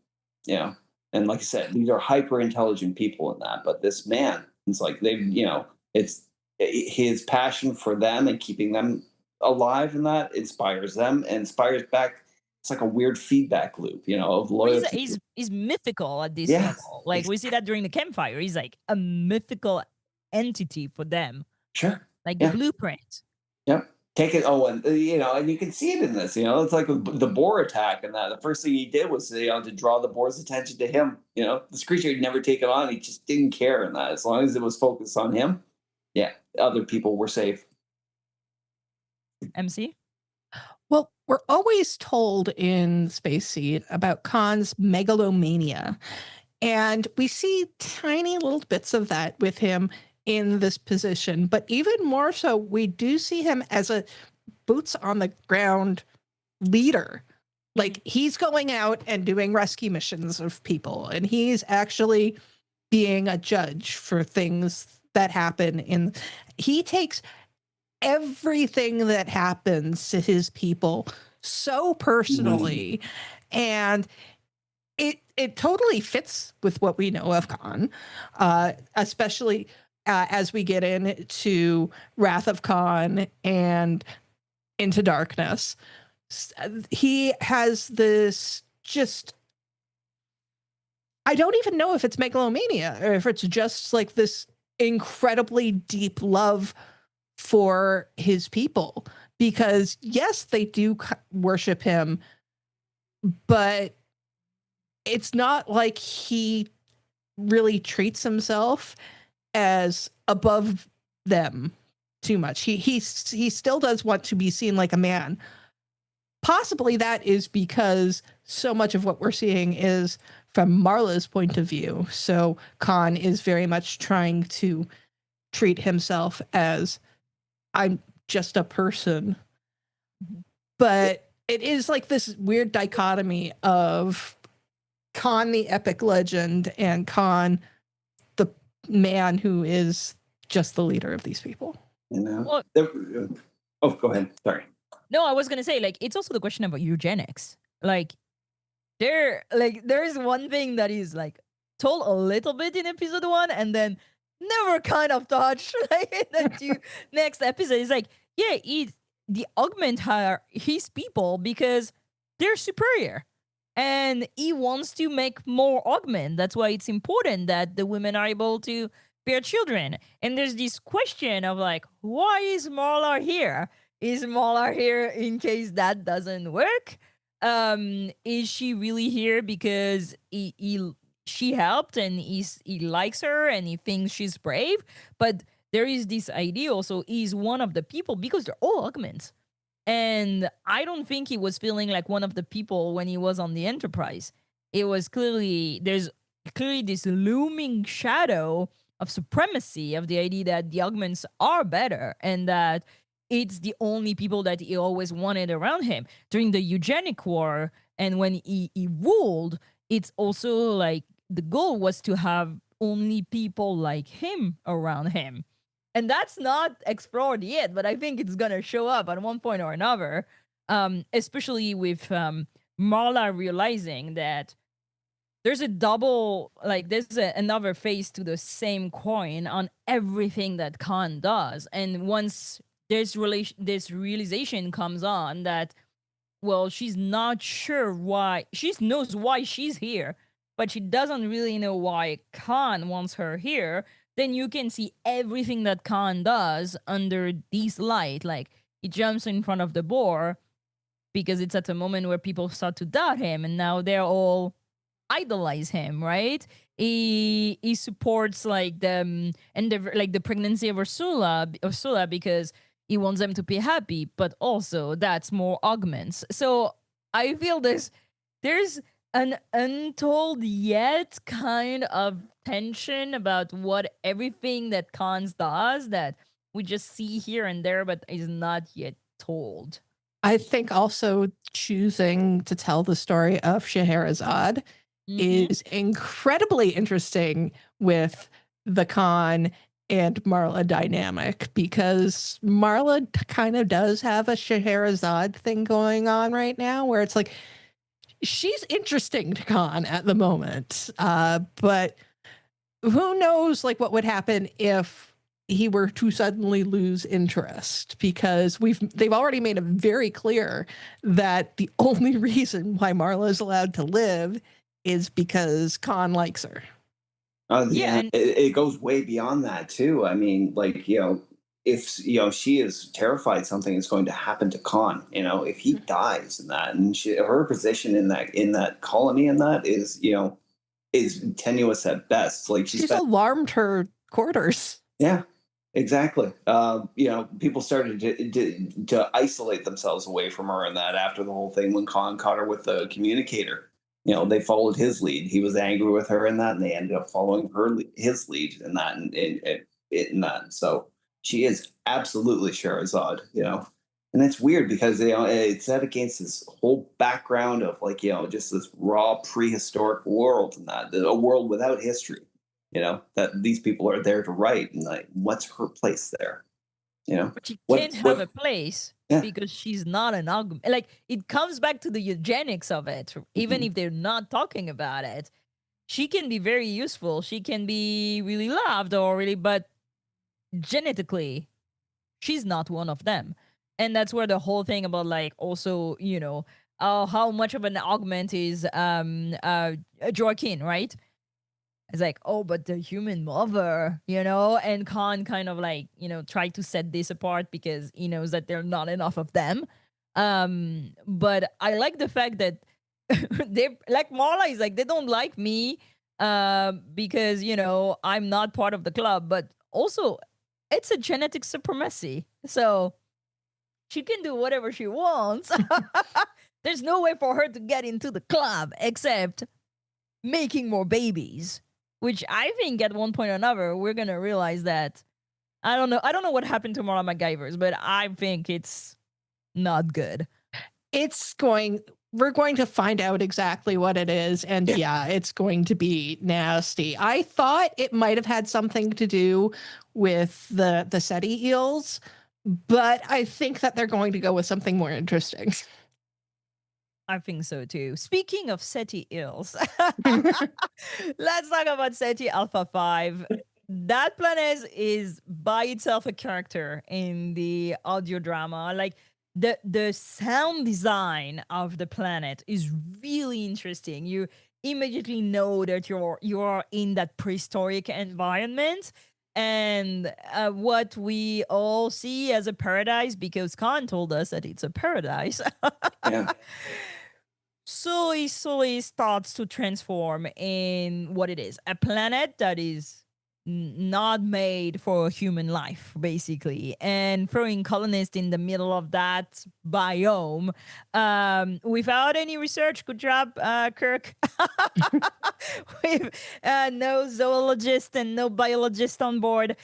And like I said, these are hyper intelligent people in that, but this man, it's like it's his passion for them and keeping them alive, and that inspires them and inspires back. It's like a weird feedback loop, of loyalty. He's mythical at this Yeah, level. Like we see that during the campfire. He's like a mythical entity for them, sure. like the Yeah. blueprint. Yep. Take it. Oh, and you can see it in this. It's like the boar attack, and that the first thing he did was to draw the boar's attention to him. This creature he'd never taken on. He just didn't care, and that as long as it was focused on him, yeah, other people were safe. MC. Well, we're always told in Space Seed about Khan's megalomania. And we see tiny little bits of that with him in this position. But even more so, we do see him as a boots on the ground leader. Like he's going out and doing rescue missions of people, and he's actually being a judge for things that happen. He takes everything that happens to his people so personally, and it totally fits with what we know of Khan, especially as we get into Wrath of Khan and Into Darkness. He has this I don't even know if it's megalomania or if it's just like this incredibly deep love for his people, because yes, they do worship him, but it's not like he really treats himself as above them too much. He still does want to be seen like a man. Possibly that is because so much of what we're seeing is from Marla's point of view. So Khan is very much trying to treat himself as, I'm just a person. But it is like this weird dichotomy of Khan, the epic legend, and Khan, the man who is just the leader of these people. Oh, go ahead. Sorry. No, I was gonna say, like, it's also the question about eugenics. Like, there's one thing that is like told a little bit in episode 1 and then never kind of touched like in the next episode. It's like, yeah, the augment are his people because they're superior. And he wants to make more augment. That's why it's important that the women are able to bear children. And there's this question of like, why is Marla here? Is Marla here in case that doesn't work? Is she really here because she helped and he likes her and he thinks she's brave? But there is this idea also, he's one of the people because they're all augments. And I don't think he was feeling like one of the people when he was on the Enterprise. It was there's clearly this looming shadow of supremacy of the idea that the augments are better and that it's the only people that he always wanted around him. During the eugenic war and when he ruled, it's also like the goal was to have only people like him around him. And that's not explored yet, but I think it's gonna show up at one point or another. Especially with Marla realizing that there's a double, like there's another face to the same coin on everything that Khan does. And once this realization comes on that, well, she's not sure why, she knows why she's here, but she doesn't really know why Khan wants her here, then you can see everything that Khan does under this light. Like, he jumps in front of the boar because it's at a moment where people start to doubt him, and now they're all idolize him, right? He supports like the pregnancy of Ursula because he wants them to be happy, but also that's more augments. So I feel there's an untold yet kind of tension about what everything that Khan's does that we just see here and there, but is not yet told. I think also choosing to tell the story of Scheherazade is incredibly interesting with the Khan and Marla dynamic, because Marla kind of does have a Scheherazade thing going on right now where it's like she's interesting to Khan at the moment, but who knows like what would happen if he were to suddenly lose interest, because they've already made it very clear that the only reason why Marla is allowed to live is because Khan likes her. Yeah, and it goes way beyond that too. I mean, like, if she is terrified something is going to happen to Khan, if he dies in that, and her position in that colony in that is tenuous at best. Like she's alarmed her quarters. Yeah, exactly. People started to isolate themselves away from her in that after the whole thing when Khan caught her with the communicator. They followed his lead. He was angry with her in that, and they ended up following his lead in that, in that. So she is absolutely Scheherazade, and it's weird because it's set against this whole background of like just this raw prehistoric world and that a world without history. That these people are there to write, and like, what's her place there? But she can't have a place because she's not an augment. Like, it comes back to the eugenics of it. Even if they're not talking about it, she can be very useful. She can be really loved but genetically, she's not one of them. And that's where the whole thing about like also, how much of an augment is Joaquin, right? It's like, oh, but the human mother, and Khan kind of like, tried to set this apart because he knows that there are not enough of them. But I like the fact that they like Marla is like, they don't like me because, I'm not part of the club, but also it's a genetic supremacy. So she can do whatever she wants. There's no way for her to get into the club except making more babies. Which I think at one point or another, we're going to realize that, I don't know what happened to Marla MacGyver's, but I think it's not good. We're going to find out exactly what it is. And it's going to be nasty. I thought it might have had something to do with the Seti eels, but I think that they're going to go with something more interesting. I think so too. Speaking of Seti ills, let's talk about Seti Alpha 5. That planet is by itself a character in the audio drama. Like the sound design of the planet is really interesting. You immediately know that you are in that prehistoric environment, and what we all see as a paradise, because Khan told us that it's a paradise. Yeah. Slowly starts to transform in what it is, a planet that is not made for human life, basically, and throwing colonists in the middle of that biome without any research. Good job, Kirk. With no zoologist and no biologist on board,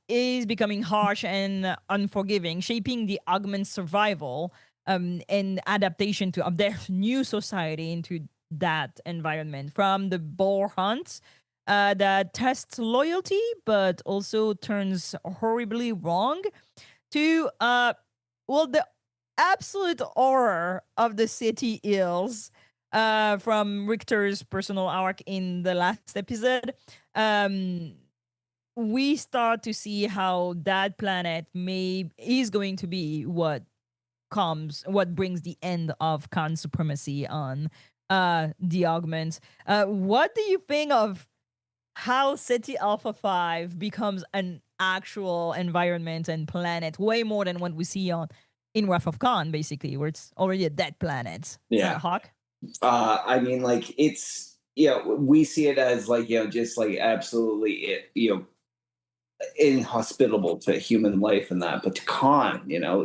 is becoming harsh and unforgiving, shaping the augment survival and adaptation to of their new society into that environment. From the boar hunt that tests loyalty but also turns horribly wrong, to the absolute horror of the city ills from Richter's personal arc in the last episode. We start to see how that planet is going to be what brings the end of Khan supremacy on the augments. What do you think of how Ceti Alpha 5 becomes an actual environment and planet, way more than what we see on in Wrath of Khan, basically, where it's already a dead planet? Yeah. Hawk? I mean, like, it's, we see it as like, just like absolutely inhospitable to human life and that, but to Khan,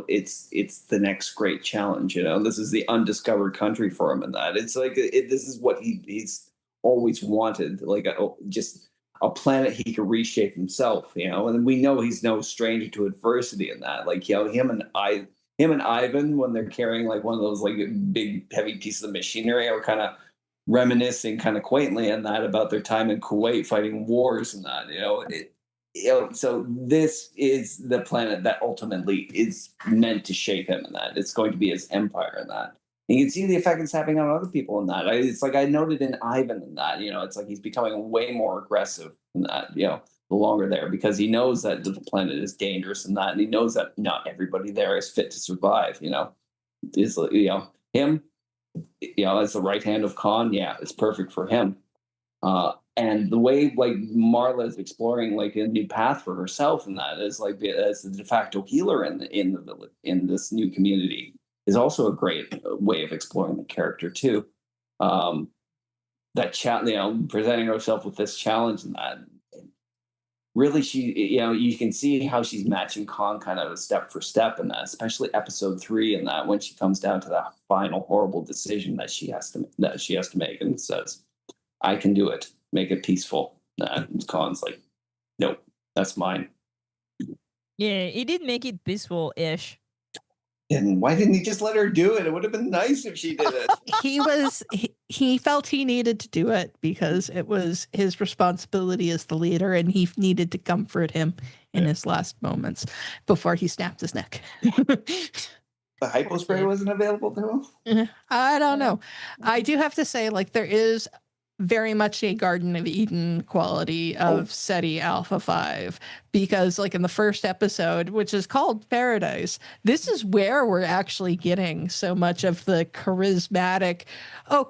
it's the next great challenge. This is the undiscovered country for him, and that it's like this is what he's always wanted, like just a planet he could reshape himself. And we know he's no stranger to adversity in that. Like, him and Ivan, when they're carrying like one of those like big heavy pieces of machinery, are kind of reminiscing kind of quaintly in that about their time in Kuwait fighting wars and that. So this is the planet that ultimately is meant to shape him in that. It's going to be his empire in that. And you can see the effect it's having on other people in that. It's like I noted in Ivan in that, it's like he's becoming way more aggressive in that, the longer there, because he knows that the planet is dangerous and that, and he knows that not everybody there is fit to survive, is, him, as the right hand of Khan. Yeah, it's perfect for him. And the way like Marla is exploring like a new path for herself, and that is like as the de facto healer in this new community, is also a great way of exploring the character too. That presenting herself with this challenge, and that really she, you can see how she's matching Khan kind of step for step in that, especially episode 3, and that when she comes down to that final horrible decision that she has to make, and says, "I can do it. Make it peaceful." And Khan's like, "Nope, that's mine." Yeah, he did make it peaceful-ish. And why didn't he just let her do it? It would have been nice if she did it. He felt he needed to do it because it was his responsibility as the leader, and he needed to comfort him in his last moments before he snapped his neck. The hypo spray wasn't available to him? I don't know. I do have to say, like, there is very much a Garden of Eden quality of Seti Alpha 5, because like in the first episode, which is called Paradise, this is where we're actually getting so much of the charismatic,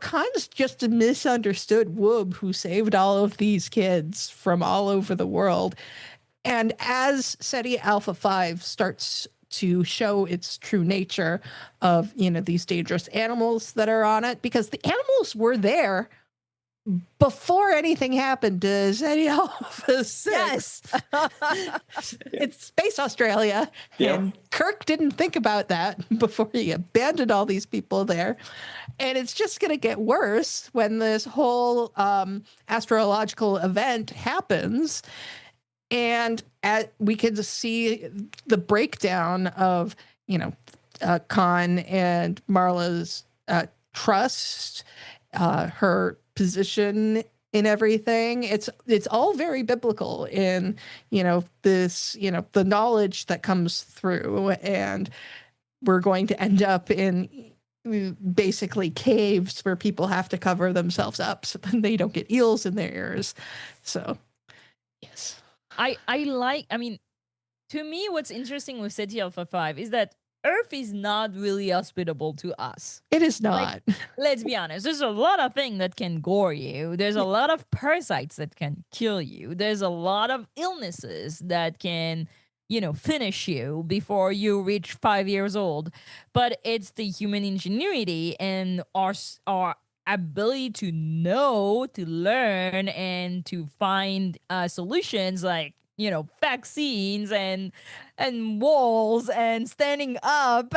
Khan's just a misunderstood woob who saved all of these kids from all over the world. And as Seti Alpha 5 starts to show its true nature of, these dangerous animals that are on it, because the animals were there before anything happened to Seti Alpha 6. Yes. It's Space Australia. Yeah. And Kirk didn't think about that before he abandoned all these people there. And it's just going to get worse when this whole astrological event happens. And we can see the breakdown of, Khan and Marla's trust, her position in everything. It's all very biblical in, this, the knowledge that comes through, and we're going to end up in basically caves where people have to cover themselves up so then they don't get eels in their ears. So, yes. I mean, to me, what's interesting with Seti Alpha 5 is that Earth is not really hospitable to us. It is not. Let's be honest. There's a lot of things that can gore you. There's a lot of parasites that can kill you. There's a lot of illnesses that can, finish you before you reach 5 years old. But it's the human ingenuity and our ability to know, to learn, and to find solutions like vaccines and walls and standing up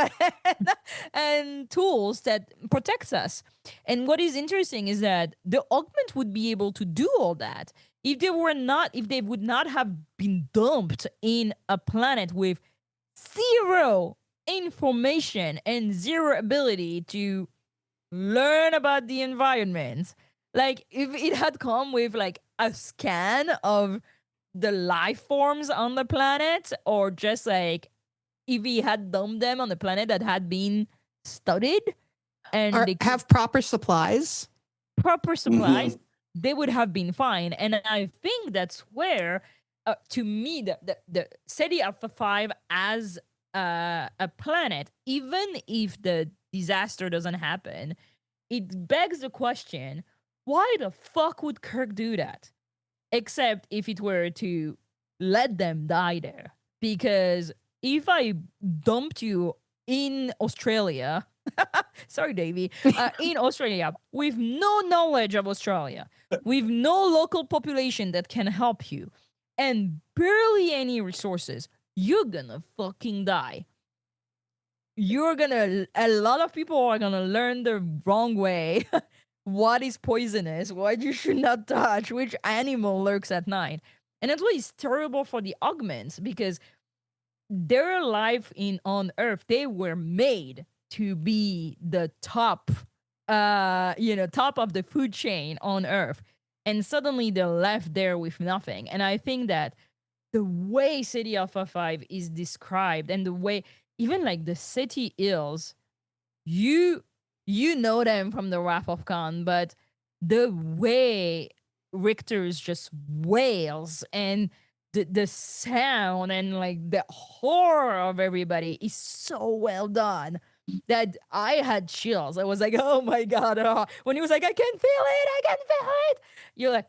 and tools that protects us. And what is interesting is that the augment would be able to do all that if they would not have been dumped in a planet with zero information and zero ability to learn about the environment. Like, if it had come with like a scan of the life forms on the planet, or just like if he had dumped them on the planet that had been studied and they have proper supplies, they would have been fine. And I think that's where, to me, the Seti Alpha 5 as a planet, even if the disaster doesn't happen, it begs the question, why the fuck would Kirk do that? Except if it were to let them die there. Because if I dumped you in Australia, sorry, Davey, in Australia, with no knowledge of Australia, with no local population that can help you, and barely any resources, you're gonna fucking die. A lot of people are gonna learn the wrong way. What is poisonous, what you should not touch, which animal lurks at night. And that's why it's terrible for the augments, because their life on Earth, they were made to be the top top of the food chain on Earth, and suddenly they're left there with nothing. And I think that the way Seti Alpha 5 is described, and the way even like the Seti Ills, you know them from the Wrath of Khan, but the way Richter's just wails and the sound and like the horror of everybody is so well done that I had chills. I was like, oh my God. When he was like, I can feel it. You're like,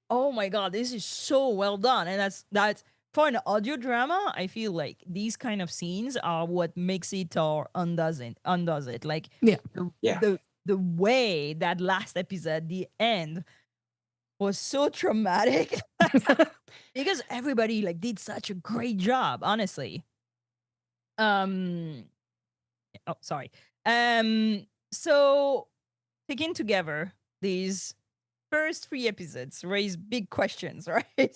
oh my God, this is so well done. And that's for an audio drama, I feel like these kind of scenes are what makes it or undoes it. Like, the way that last episode, the end, was so traumatic because everybody like did such a great job, honestly. Sorry. So taken together, these first 3 episodes raise big questions, right?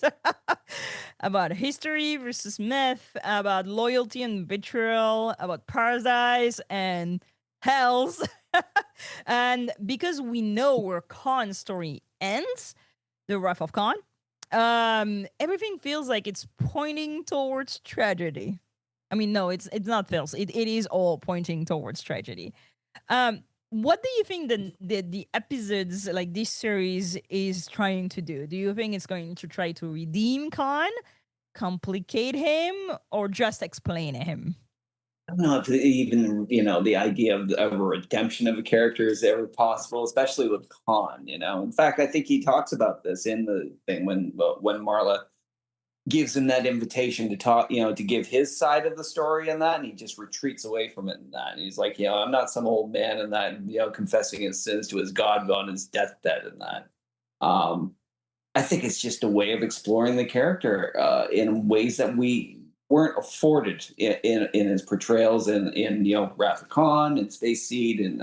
About history versus myth, about loyalty and betrayal, about paradise and hells. And because we know where Khan's story ends, the Wrath of Khan, everything feels like it's pointing towards tragedy. I mean, no, it's not feels. It is all pointing towards tragedy. What do you think the episodes like this series is trying to do? Do you think it's going to try to redeem Khan, complicate him, or just explain him? I don't know if even the idea of a redemption of a character is ever possible, especially with Khan. In fact, I think he talks about this in the thing when Marla gives him that invitation to talk, to give his side of the story and that, and he just retreats away from it and that. And he's like, I'm not some old man and that, confessing his sins to his God on his deathbed and that. I think it's just a way of exploring the character in ways that we weren't afforded in his portrayals in Wrath of Khan and Space Seed and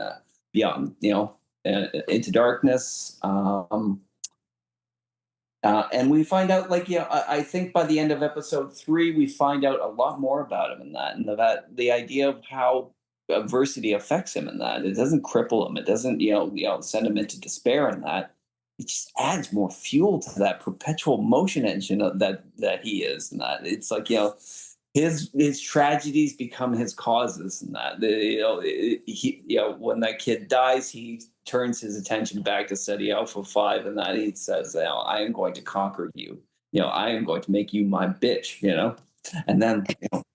Beyond, Into Darkness. And we find out, I think by the end of episode 3, we find out a lot more about him in that, and that the idea of how adversity affects him in that. It doesn't cripple him. It doesn't, send him into despair in that. it just adds more fuel to that perpetual motion engine that he is, and that it's like, his tragedies become his causes, and that when that kid dies, he turns his attention back to Seti Alpha V, and that he says, I am going to conquer you. I am going to make you my bitch. And then,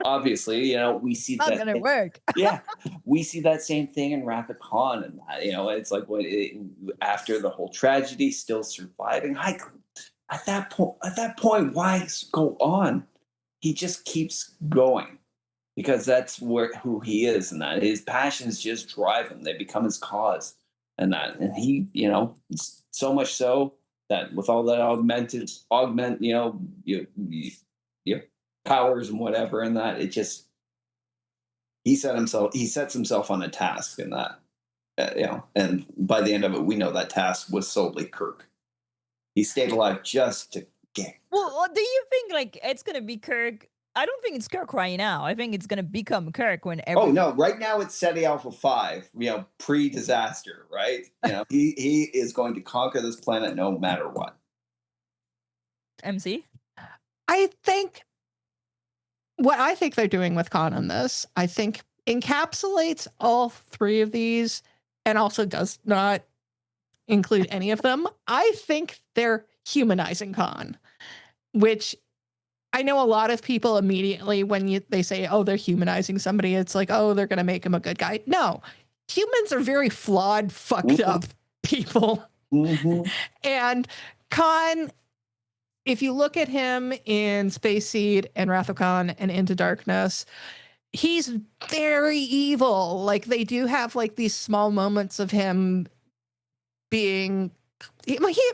obviously, we see Not that. gonna work. Yeah, we see that same thing in Wrath of Khan, and that, it's like after the whole tragedy, still surviving. At that point, why go on? He just keeps going because that's who he is, and that his passions just drive him. They become his cause, and he, so much so that with all that augment, your powers and whatever, and that it just. He sets himself on a task in that, and by the end of it, we know that task was solely Kirk. He stayed alive just to get. Well, do you think like it's gonna be Kirk? I don't think it's Kirk right now. I think it's gonna become Kirk when Oh no! Right now it's Seti Alpha V. Pre-disaster, right? He is going to conquer this planet no matter what. MC. I think what I think they're doing with Khan on this, I think encapsulates all three of these and also does not include any of them. I think they're humanizing Khan, which I know a lot of people immediately when they say, oh, they're humanizing somebody, it's like, oh, they're going to make him a good guy. No, humans are very flawed, fucked up people. Mm-hmm. And Khan, if you look at him in Space Seed and Wrath of Khan and Into Darkness, he's very evil. Like they do have like these small moments of him being,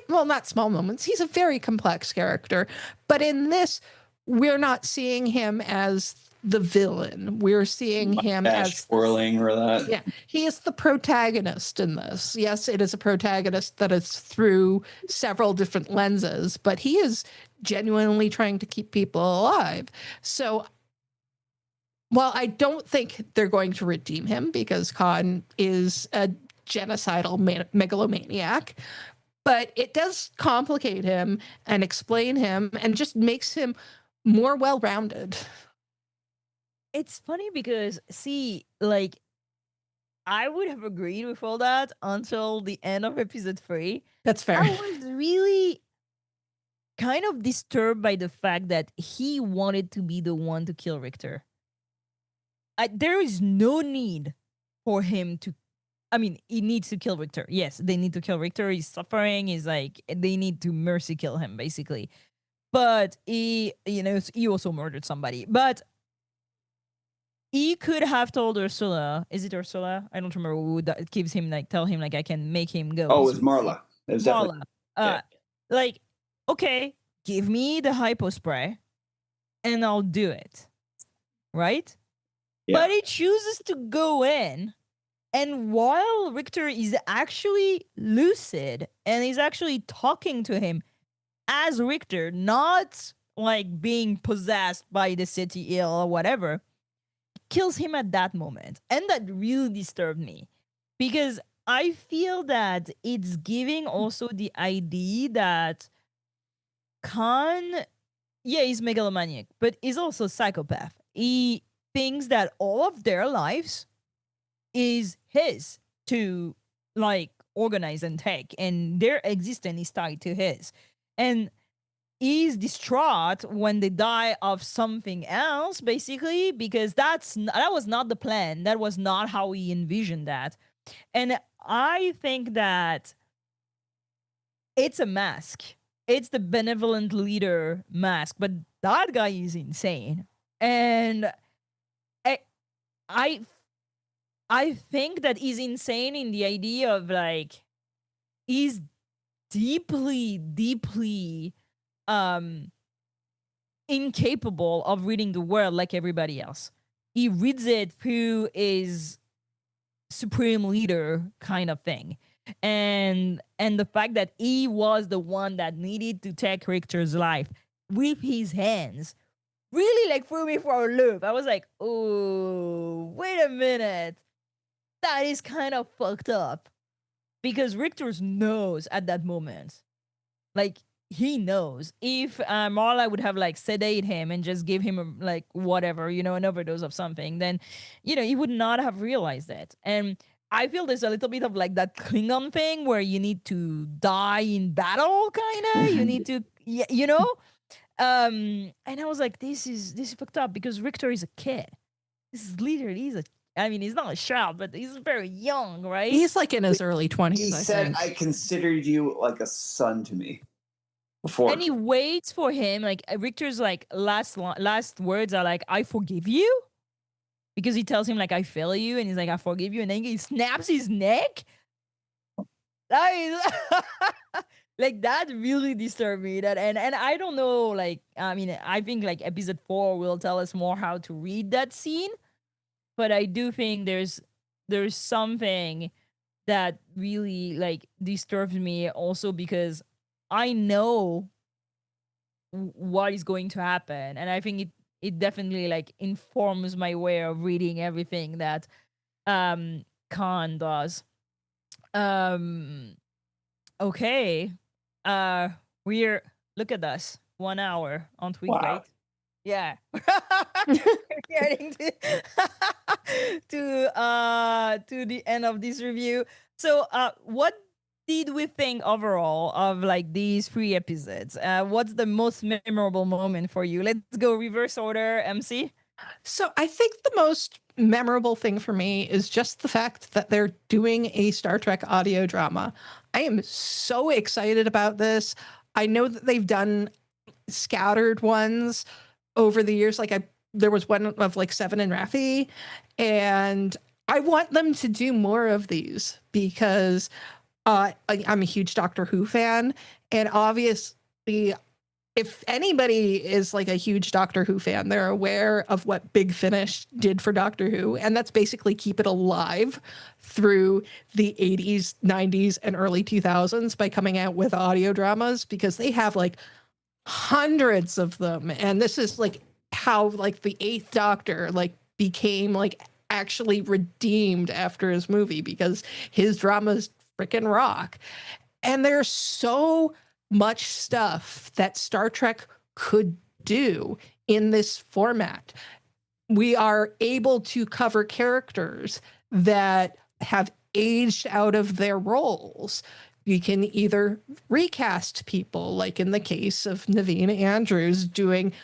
well, not small moments. He's a very complex character. But in this, we're not seeing him as the villain. We're seeing him as swirling or that. Yeah, he is the protagonist in this. Yes, it is a protagonist that is through several different lenses, but he is genuinely trying to keep people alive. So while I don't think they're going to redeem him because Khan is a genocidal megalomaniac, but it does complicate him and explain him and just makes him more well-rounded. It's funny because, see, like, I would have agreed with all that until the end of episode 3. That's fair. I was really kind of disturbed by the fact that he wanted to be the one to kill Richter. There is no need for him to. I mean, he needs to kill Richter. Yes, they need to kill Richter. He's suffering. He's like, they need to mercy kill him, basically. But he also murdered somebody. But he could have told Ursula. Is it Ursula? I don't remember who that gives him tell him I can make him go. Oh, it was Marla. It was Marla. Yeah. Okay, give me the hypo spray, and I'll do it. Right? Yeah. But he chooses to go in, and while Richter is actually lucid and he's actually talking to him as Richter, not like being possessed by the city ill or whatever, kills him at that moment. And that really disturbed me because I feel that it's giving also the idea that Khan, he's megalomaniac, but he's also psychopath. He thinks that all of their lives is his to organize and take, and their existence is tied to his. And he's distraught when they die of something else, basically, because that was not the plan. That was not how he envisioned that. And I think that it's a mask. It's the benevolent leader mask, but that guy is insane. And I think that he's insane in the idea of he's deeply, deeply incapable of reading the world like everybody else. He reads it through his supreme leader kind of thing. And the fact that he was the one that needed to take Richter's life with his hands really threw me for a loop. I was like, oh, wait a minute. That is kind of fucked up. Because Richter knows at that moment like he knows if Marla would have like sedate him and just give him like whatever, you know, an overdose of something, then, you know, he would not have realized it. And I feel there's a little bit of like that Klingon thing where you need to die in battle, kind of. You need to, you know. And I was like, this is fucked up because Richter is a kid. This is literally I mean, he's not a child, but he's very young, right? He's like in his early 20s. He I said, think. "I considered you like a son to me." Before, And he waits for him. Like Richter's like last words are like, "I forgive you," because he tells him like, "I fail you," and he's like, "I forgive you," and then he snaps his neck. That is like that really disturbed me. That and I don't know. Like I mean, I think like episode 4 will tell us more how to read that scene. But I do think there's something that really like disturbs me also because I know what is going to happen, and I think it definitely like informs my way of reading everything that Khan does. Okay. We're look at us. 1 hour, aren't we wow. great? Yeah. Getting to the end of this review. So what did we think overall of like these 3 episodes? What's the most memorable moment for you? Let's go reverse order, MC. So I think the most memorable thing for me is just the fact that they're doing a Star Trek audio drama. I am so excited about this. I know that they've done scattered ones over the years. Like there was one of like Seven and Raffi, and I want them to do more of these because I'm a huge Doctor Who fan, and obviously if anybody is like a huge Doctor Who fan, they're aware of what Big Finish did for Doctor Who, and that's basically keep it alive through the 80s, 90s, and early 2000s by coming out with audio dramas, because they have like hundreds of them. And this is like how like the 8th Doctor like became like actually redeemed after his movie, because his dramas freaking rock. And there's so much stuff that Star Trek could do in this format. We are able to cover characters that have aged out of their roles. We can either recast people, like in the case of Naveen Andrews doing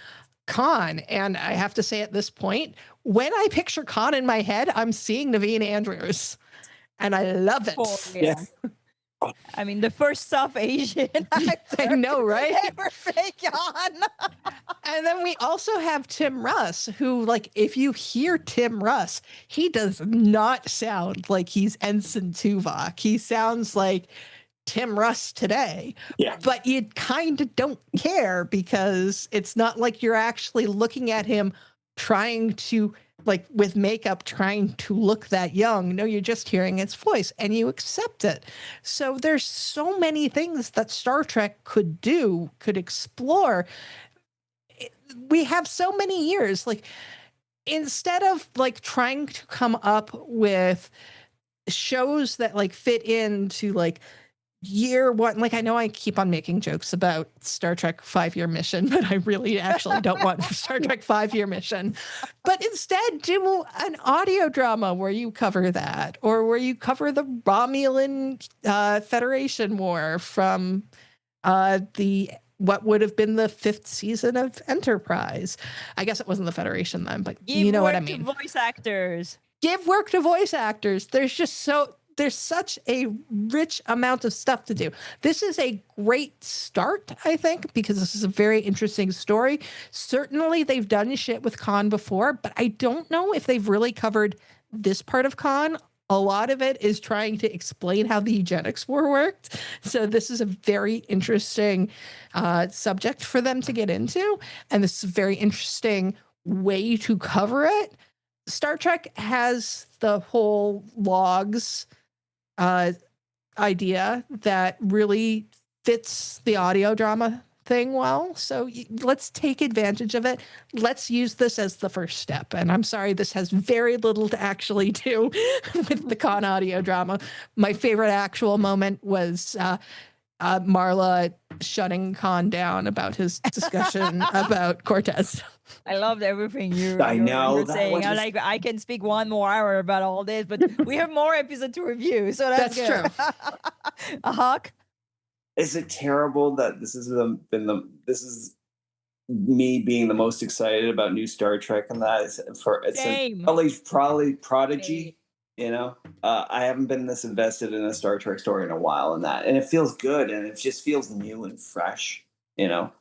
Khan. And I have to say at this point, when I picture Khan in my head, I'm seeing Naveen Andrews. And I love it. Oh, yeah. I mean, the first South Asian actor I know, right? ever take on. And then we also have Tim Russ, who, like, if you hear Tim Russ, he does not sound like he's Ensign Tuvok. He sounds like Tim Russ today. Yeah. But you kind of don't care, because it's not like you're actually looking at him trying to, like, with makeup, trying to look that young. No, you're just hearing his voice and you accept it. So there's so many things that Star Trek could do, could explore. We have so many years. Like, instead of like trying to come up with shows that like fit into like year one, like I know I keep on making jokes about Star Trek 5-year mission, but I really actually don't want Star Trek 5-year mission. But instead do an audio drama where you cover that, or where you cover the Romulan Federation War from the what would have been the 5th season of Enterprise. I guess it wasn't the Federation then, but you know what I mean. To voice actors. Give work to voice actors. There's such a rich amount of stuff to do. This is a great start, I think, because this is a very interesting story. Certainly they've done shit with Khan before, but I don't know if they've really covered this part of Khan. A lot of it is trying to explain how the eugenics war worked. So this is a very interesting subject for them to get into. And this is a very interesting way to cover it. Star Trek has the whole logs idea that really fits the audio drama thing well. So let's take advantage of it. Let's use this as the first step. And I'm sorry, this has very little to actually do with the Khan audio drama. My favorite actual moment was Marla shutting Khan down about his discussion about Cortez. I loved everything I know, you're that saying. was I'm just- like, I can speak 1 more hour about all this, but we have more episodes to review, so that's That's good. A hawk. Is it terrible that this is this is me being the most excited about new Star Trek, and that is for it's Same. probably Prodigy. You know, I haven't been this invested in a Star Trek story in a while, and it feels good, and it just feels new and fresh. You know,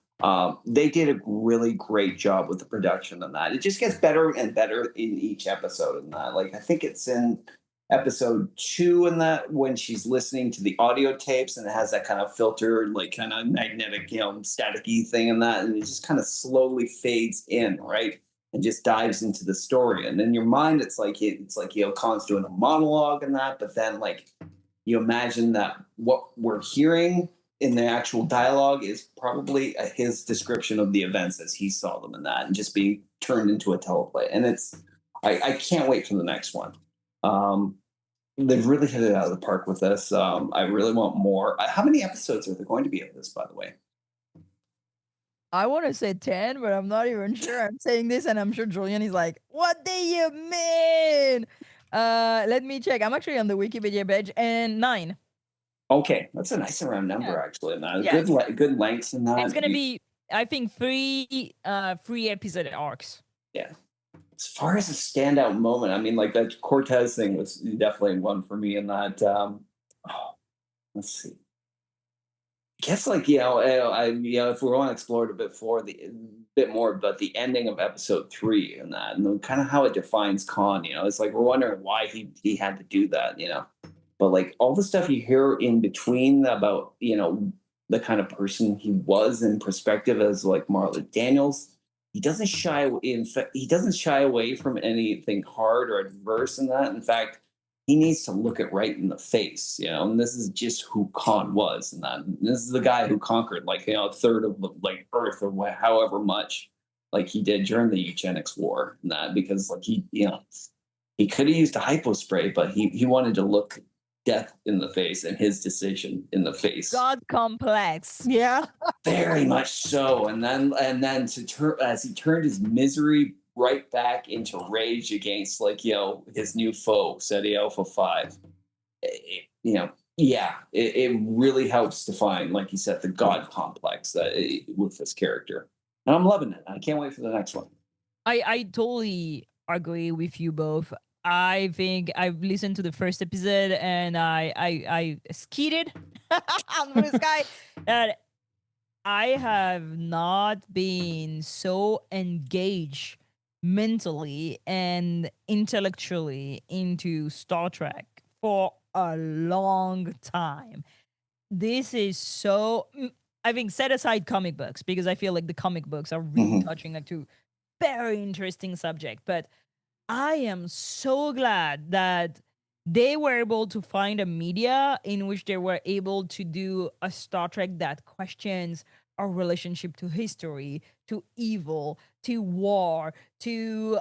they did a really great job with the production on that. It just gets better and better in each episode. And that, like, I think it's in episode 2 in that when she's listening to the audio tapes and it has that kind of filter, like kind of magnetic, staticky thing in that, and it just kind of slowly fades in, right? And just dives into the story. And in your mind, it's like Khan's doing a monologue and that, but then like you imagine that what we're hearing in the actual dialogue is probably his description of the events as he saw them in that, and just being turned into a teleplay. And I can't wait for the next one. They've really hit it out of the park with this. I really want more. How many episodes are there going to be of this, by the way? I want to say 10, but I'm not even sure. I'm saying this, and I'm sure Julian is like, "What do you mean?" Let me check. I'm actually on the Wikipedia page, and 9. Okay, that's a nice round number, actually. And that Yeah. good lengths in that. It's gonna be, I think, 3 episode arcs. Yeah. As far as a standout moment, I mean, like that Cortez thing was definitely one for me. In that, let's see. I guess, like, if we want to explore it a bit more about the ending of episode 3 and that, and kind of how it defines Khan. It's like we're wondering why he had to do that. But like all the stuff you hear in between about the kind of person he was in perspective as like Marla Daniels. He doesn't shy away from anything hard or adverse in that. In fact, he needs to look it right in the face, and this is just who Khan was. And that this is the guy who conquered like, a third of like Earth or however much like he did during the eugenics war. And that because like he could have used a hypo spray, but he wanted to look death in the face and his decision in the face. God complex. Yeah. Very much so. And then as he turned his misery right back into rage against his new foe, Seti Alpha V. It really helps define, like you said, the God complex with this character. And I'm loving it. I can't wait for the next one. I totally agree with you both. I think I've listened to the first episode and I skeeted on Blue Sky that I have not been so engaged mentally and intellectually into Star Trek for a long time. This is so, I think, set aside comic books, because I feel like the comic books are really touching like to very interesting subject, but I am so glad that they were able to find a media in which they were able to do a Star Trek that questions our relationship to history, to evil, to war, to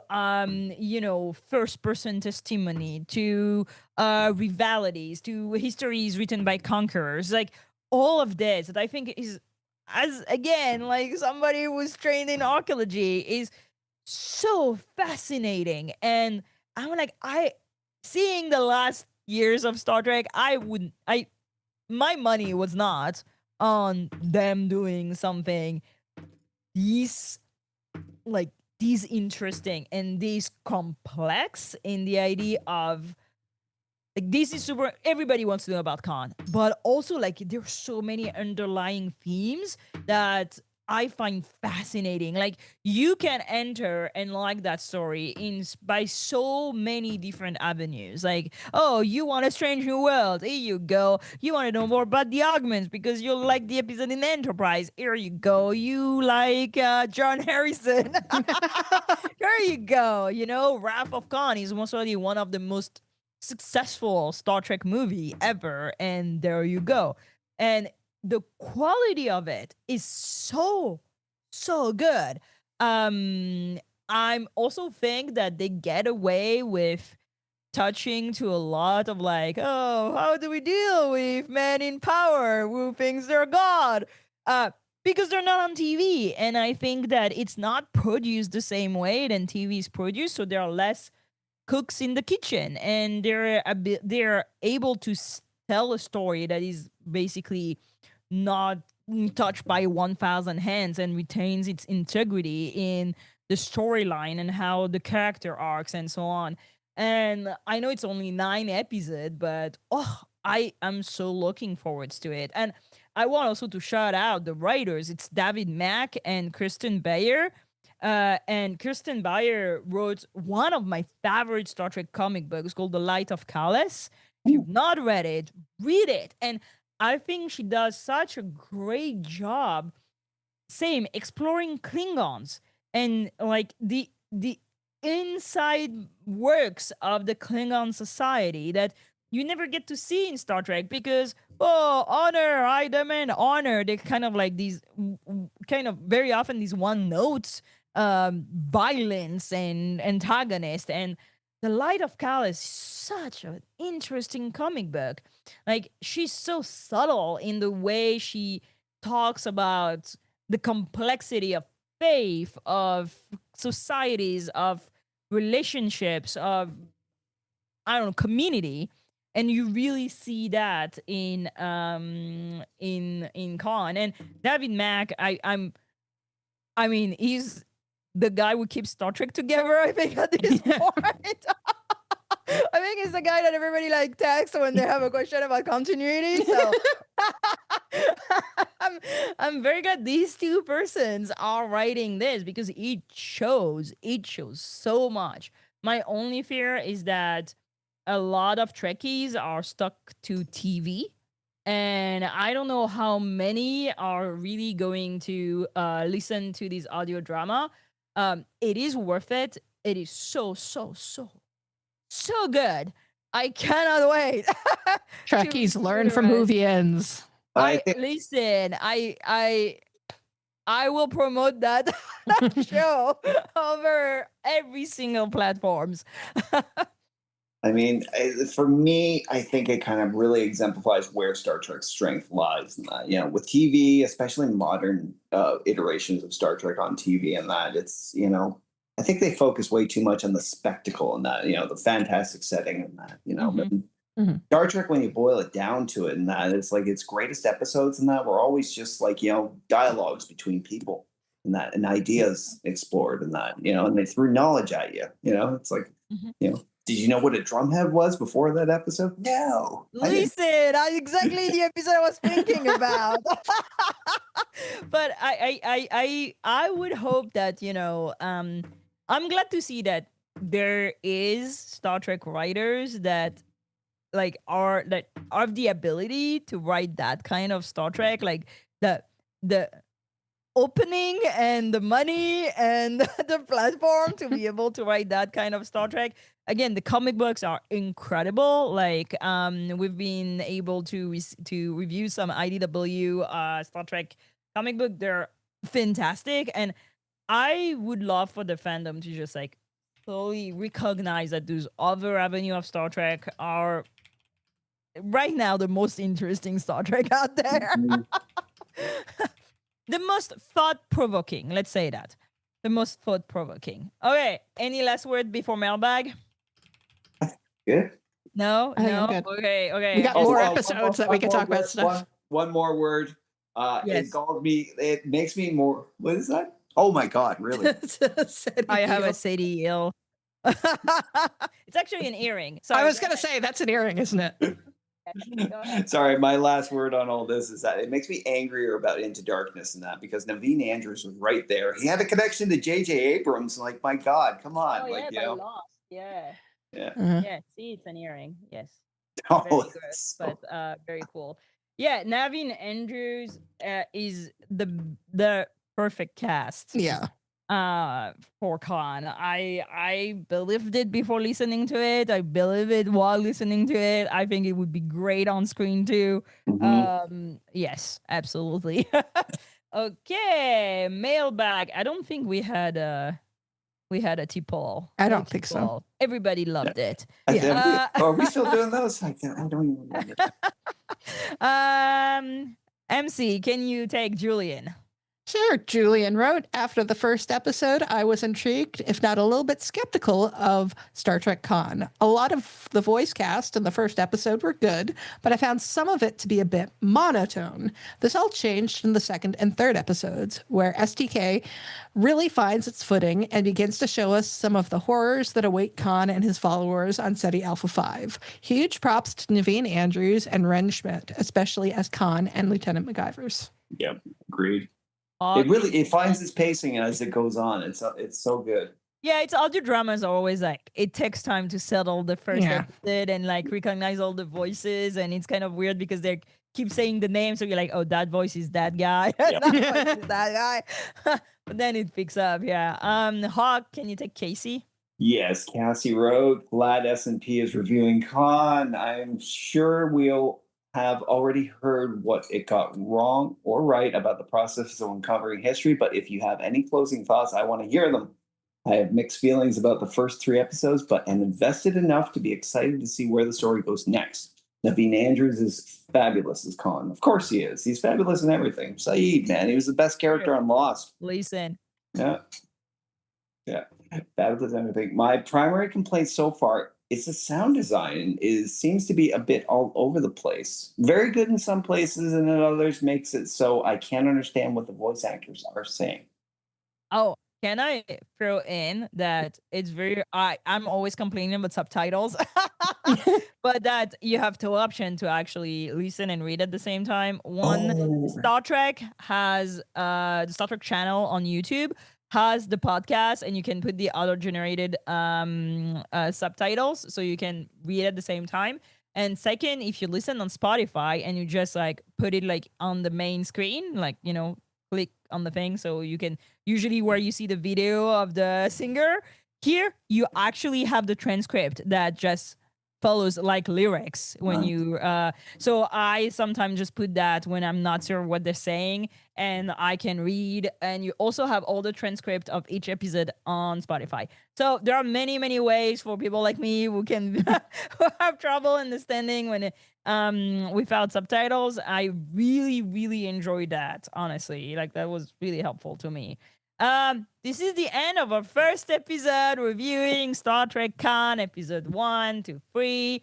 first person testimony, to rivalities, to histories written by conquerors, like all of this that I think is, as again, like somebody who was trained in archaeology, is so fascinating. And I'm like, seeing the last years of Star Trek, my money was not on them doing something these interesting and these complex in the idea of like, this is super, everybody wants to know about Khan, but also like there's so many underlying themes that I find fascinating. Like you can enter and like that story by so many different avenues. Like, oh, you want a strange new world? Here you go. You want to know more about the augments because you like the episode in Enterprise? Here you go. You like John Harrison? Here you go. Wrath of Khan is most likely one of the most successful Star Trek movie ever, and there you go. And the quality of it is so good. I'm also think that they get away with touching to a lot of like, oh, how do we deal with men in power who thinks they're God? Because they're not on TV. And I think that it's not produced the same way than TV is produced. So there are less cooks in the kitchen, and they're able to tell a story that is basically not touched by 1,000 hands and retains its integrity in the storyline and how the character arcs and so on. And I know it's only 9 episodes, but I am so looking forward to it. And I want also to shout out the writers. It's David Mack and Kirsten Bayer. And Kirsten Bayer wrote one of my favorite Star Trek comic books called The Light of Kallus. If you've not read it, read it. And I think she does such a great job, same, exploring Klingons and like the inside works of the Klingon society that you never get to see in Star Trek because honor, I demand honor. They kind of like these kind of very often these one notes violence and antagonist. And The Light of Kal is such an interesting comic book. Like, she's so subtle in the way she talks about the complexity of faith, of societies, of relationships, of, I don't know, community. And you really see that in Khan. And David Mack, I mean, he's the guy who keeps Star Trek together, I think, at this point. I think he's the guy that everybody like texts when they have a question about continuity. So I'm very glad these two persons are writing this because it shows so much. My only fear is that a lot of Trekkies are stuck to TV. And I don't know how many are really going to listen to this audio drama. It is worth it. It is so good. I cannot wait. Trekkies learn from Whovians. Listen. I will promote that show over every single platforms. I mean, for me, I think it kind of really exemplifies where Star Trek's strength lies. In that, you know, with TV, especially modern iterations of Star Trek on TV, and that it's, you know, I think they focus way too much on the spectacle and that, you know, the fantastic setting and that, you know. Star Trek, when you boil it down to it, and that it's like its greatest episodes and that were always just like, you know, dialogues between people and that, and ideas explored and that, you know, and they threw knowledge at you. You know, it's like, you know. Did you know what a drumhead was before that episode? No. Listen, exactly the episode I was thinking about. But I would hope that, you know, I'm glad to see that there is Star Trek writers that like are the ability to write that kind of Star Trek, like the opening and the money and the platform to be able to write that kind of Star Trek. Again, the comic books are incredible. Like, we've been able to review some IDW Star Trek comic book. They're fantastic, and I would love for the fandom to just like slowly recognize that those other avenue of Star Trek are right now the most interesting Star Trek out there. The most thought-provoking, let's say that. The most thought-provoking. Okay, any last word before mailbag? Good. No? Good. Okay. We got more episodes that we can talk about stuff. One more word. Yes. It galls me. It makes me more. What is that? Oh my God! Really? I have a Ceti Alpha. It's actually an earring. Sorry, I was gonna say that's an earring, isn't it? Sorry, my last word on all this is that it makes me angrier about Into Darkness and that because Naveen Andrews was right there. He had a connection to J.J. Abrams. Like, my God, come on! Oh, like, yeah, you know. Lost. Yeah. Uh-huh. Yeah. See, it's an earring. Yes. Oh, Very gross, but very cool. Yeah, Naveen Andrews is the perfect cast. Yeah. For Khan. I believed it before listening to it. I believe it while listening to it. I think it would be great on screen too. Yes, absolutely. Okay, mailbag. I don't think we had We had a T-poll. I don't think so. Everybody loved it. Are we still doing those? I don't even remember. MC, can you take Julian? Sure, Julian wrote, after the first episode, I was intrigued, if not a little bit skeptical, of Star Trek Khan. A lot of the voice cast in the first episode were good, but I found some of it to be a bit monotone. This all changed in the second and third episodes, where STK really finds its footing and begins to show us some of the horrors that await Khan and his followers on Ceti Alpha V. Huge props to Naveen Andrews and Ren Schmidt, especially as Khan and Lieutenant MacGyvers. Yep, agreed. It finds its pacing as it goes on. It's so good. Yeah, it's audio dramas are always like, it takes time to settle the first episode and like recognize all the voices, and it's kind of weird because they keep saying the name, so you're like, oh, that voice is that guy. Yep. That voice is that guy. But then it picks up. Hawk, can you take Casey? Yes, Cassie wrote, glad S&P is reviewing Khan. I'm sure we'll have already heard what it got wrong or right about the process of uncovering history, but if you have any closing thoughts, I want to hear them. I have mixed feelings about the first 3 episodes, but am invested enough to be excited to see where the story goes next. Naveen Andrews is fabulous as Khan. Of course he is. He's fabulous in everything. Saeed, man, he was the best character on Lost. Listen. Yeah. Fabulous in everything. My primary complaint so far is the sound design seems to be a bit all over the place. Very good in some places, and in others makes it so I can't understand what the voice actors are saying. Oh, can I throw in that it's very... I'm always complaining about subtitles, but that you have 2 options to actually listen and read at the same time. One, Star Trek has the Star Trek channel on YouTube has the podcast, and you can put the auto-generated subtitles, so you can read at the same time. And second, if you listen on Spotify and you just like put it like on the main screen, like, you know, click on the thing, so you can usually where you see the video of the singer, here you actually have the transcript that just follows like lyrics when you so I sometimes just put that when I'm not sure what they're saying, and I can read. And you also have all the transcript of each episode on Spotify. So there are many ways for people like me who can who have trouble understanding when without subtitles. I really enjoyed that, honestly. Like, that was really helpful to me. This is the end of our first episode reviewing Star Trek Khan, episode 1 to 3.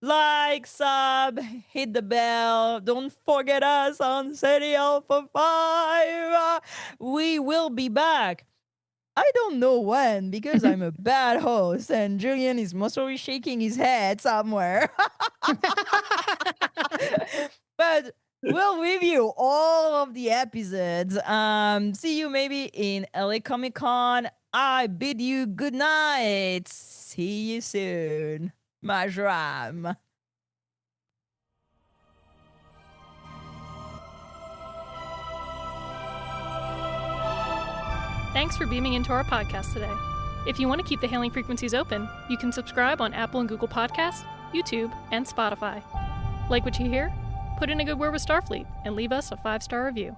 Like, sub, hit the bell. Don't forget us on Seti Alpha 5. We will be back. I don't know when, because I'm a bad host and Julian is most always shaking his head somewhere. But we'll review all of the episodes. See you maybe in LA Comic Con. I bid you good night. See you soon. Majram. Thanks for beaming into our podcast today. If you want to keep the hailing frequencies open, you can subscribe on Apple and Google Podcasts, YouTube, and Spotify. Like what you hear? Put in a good word with Starfleet and leave us a 5-star review.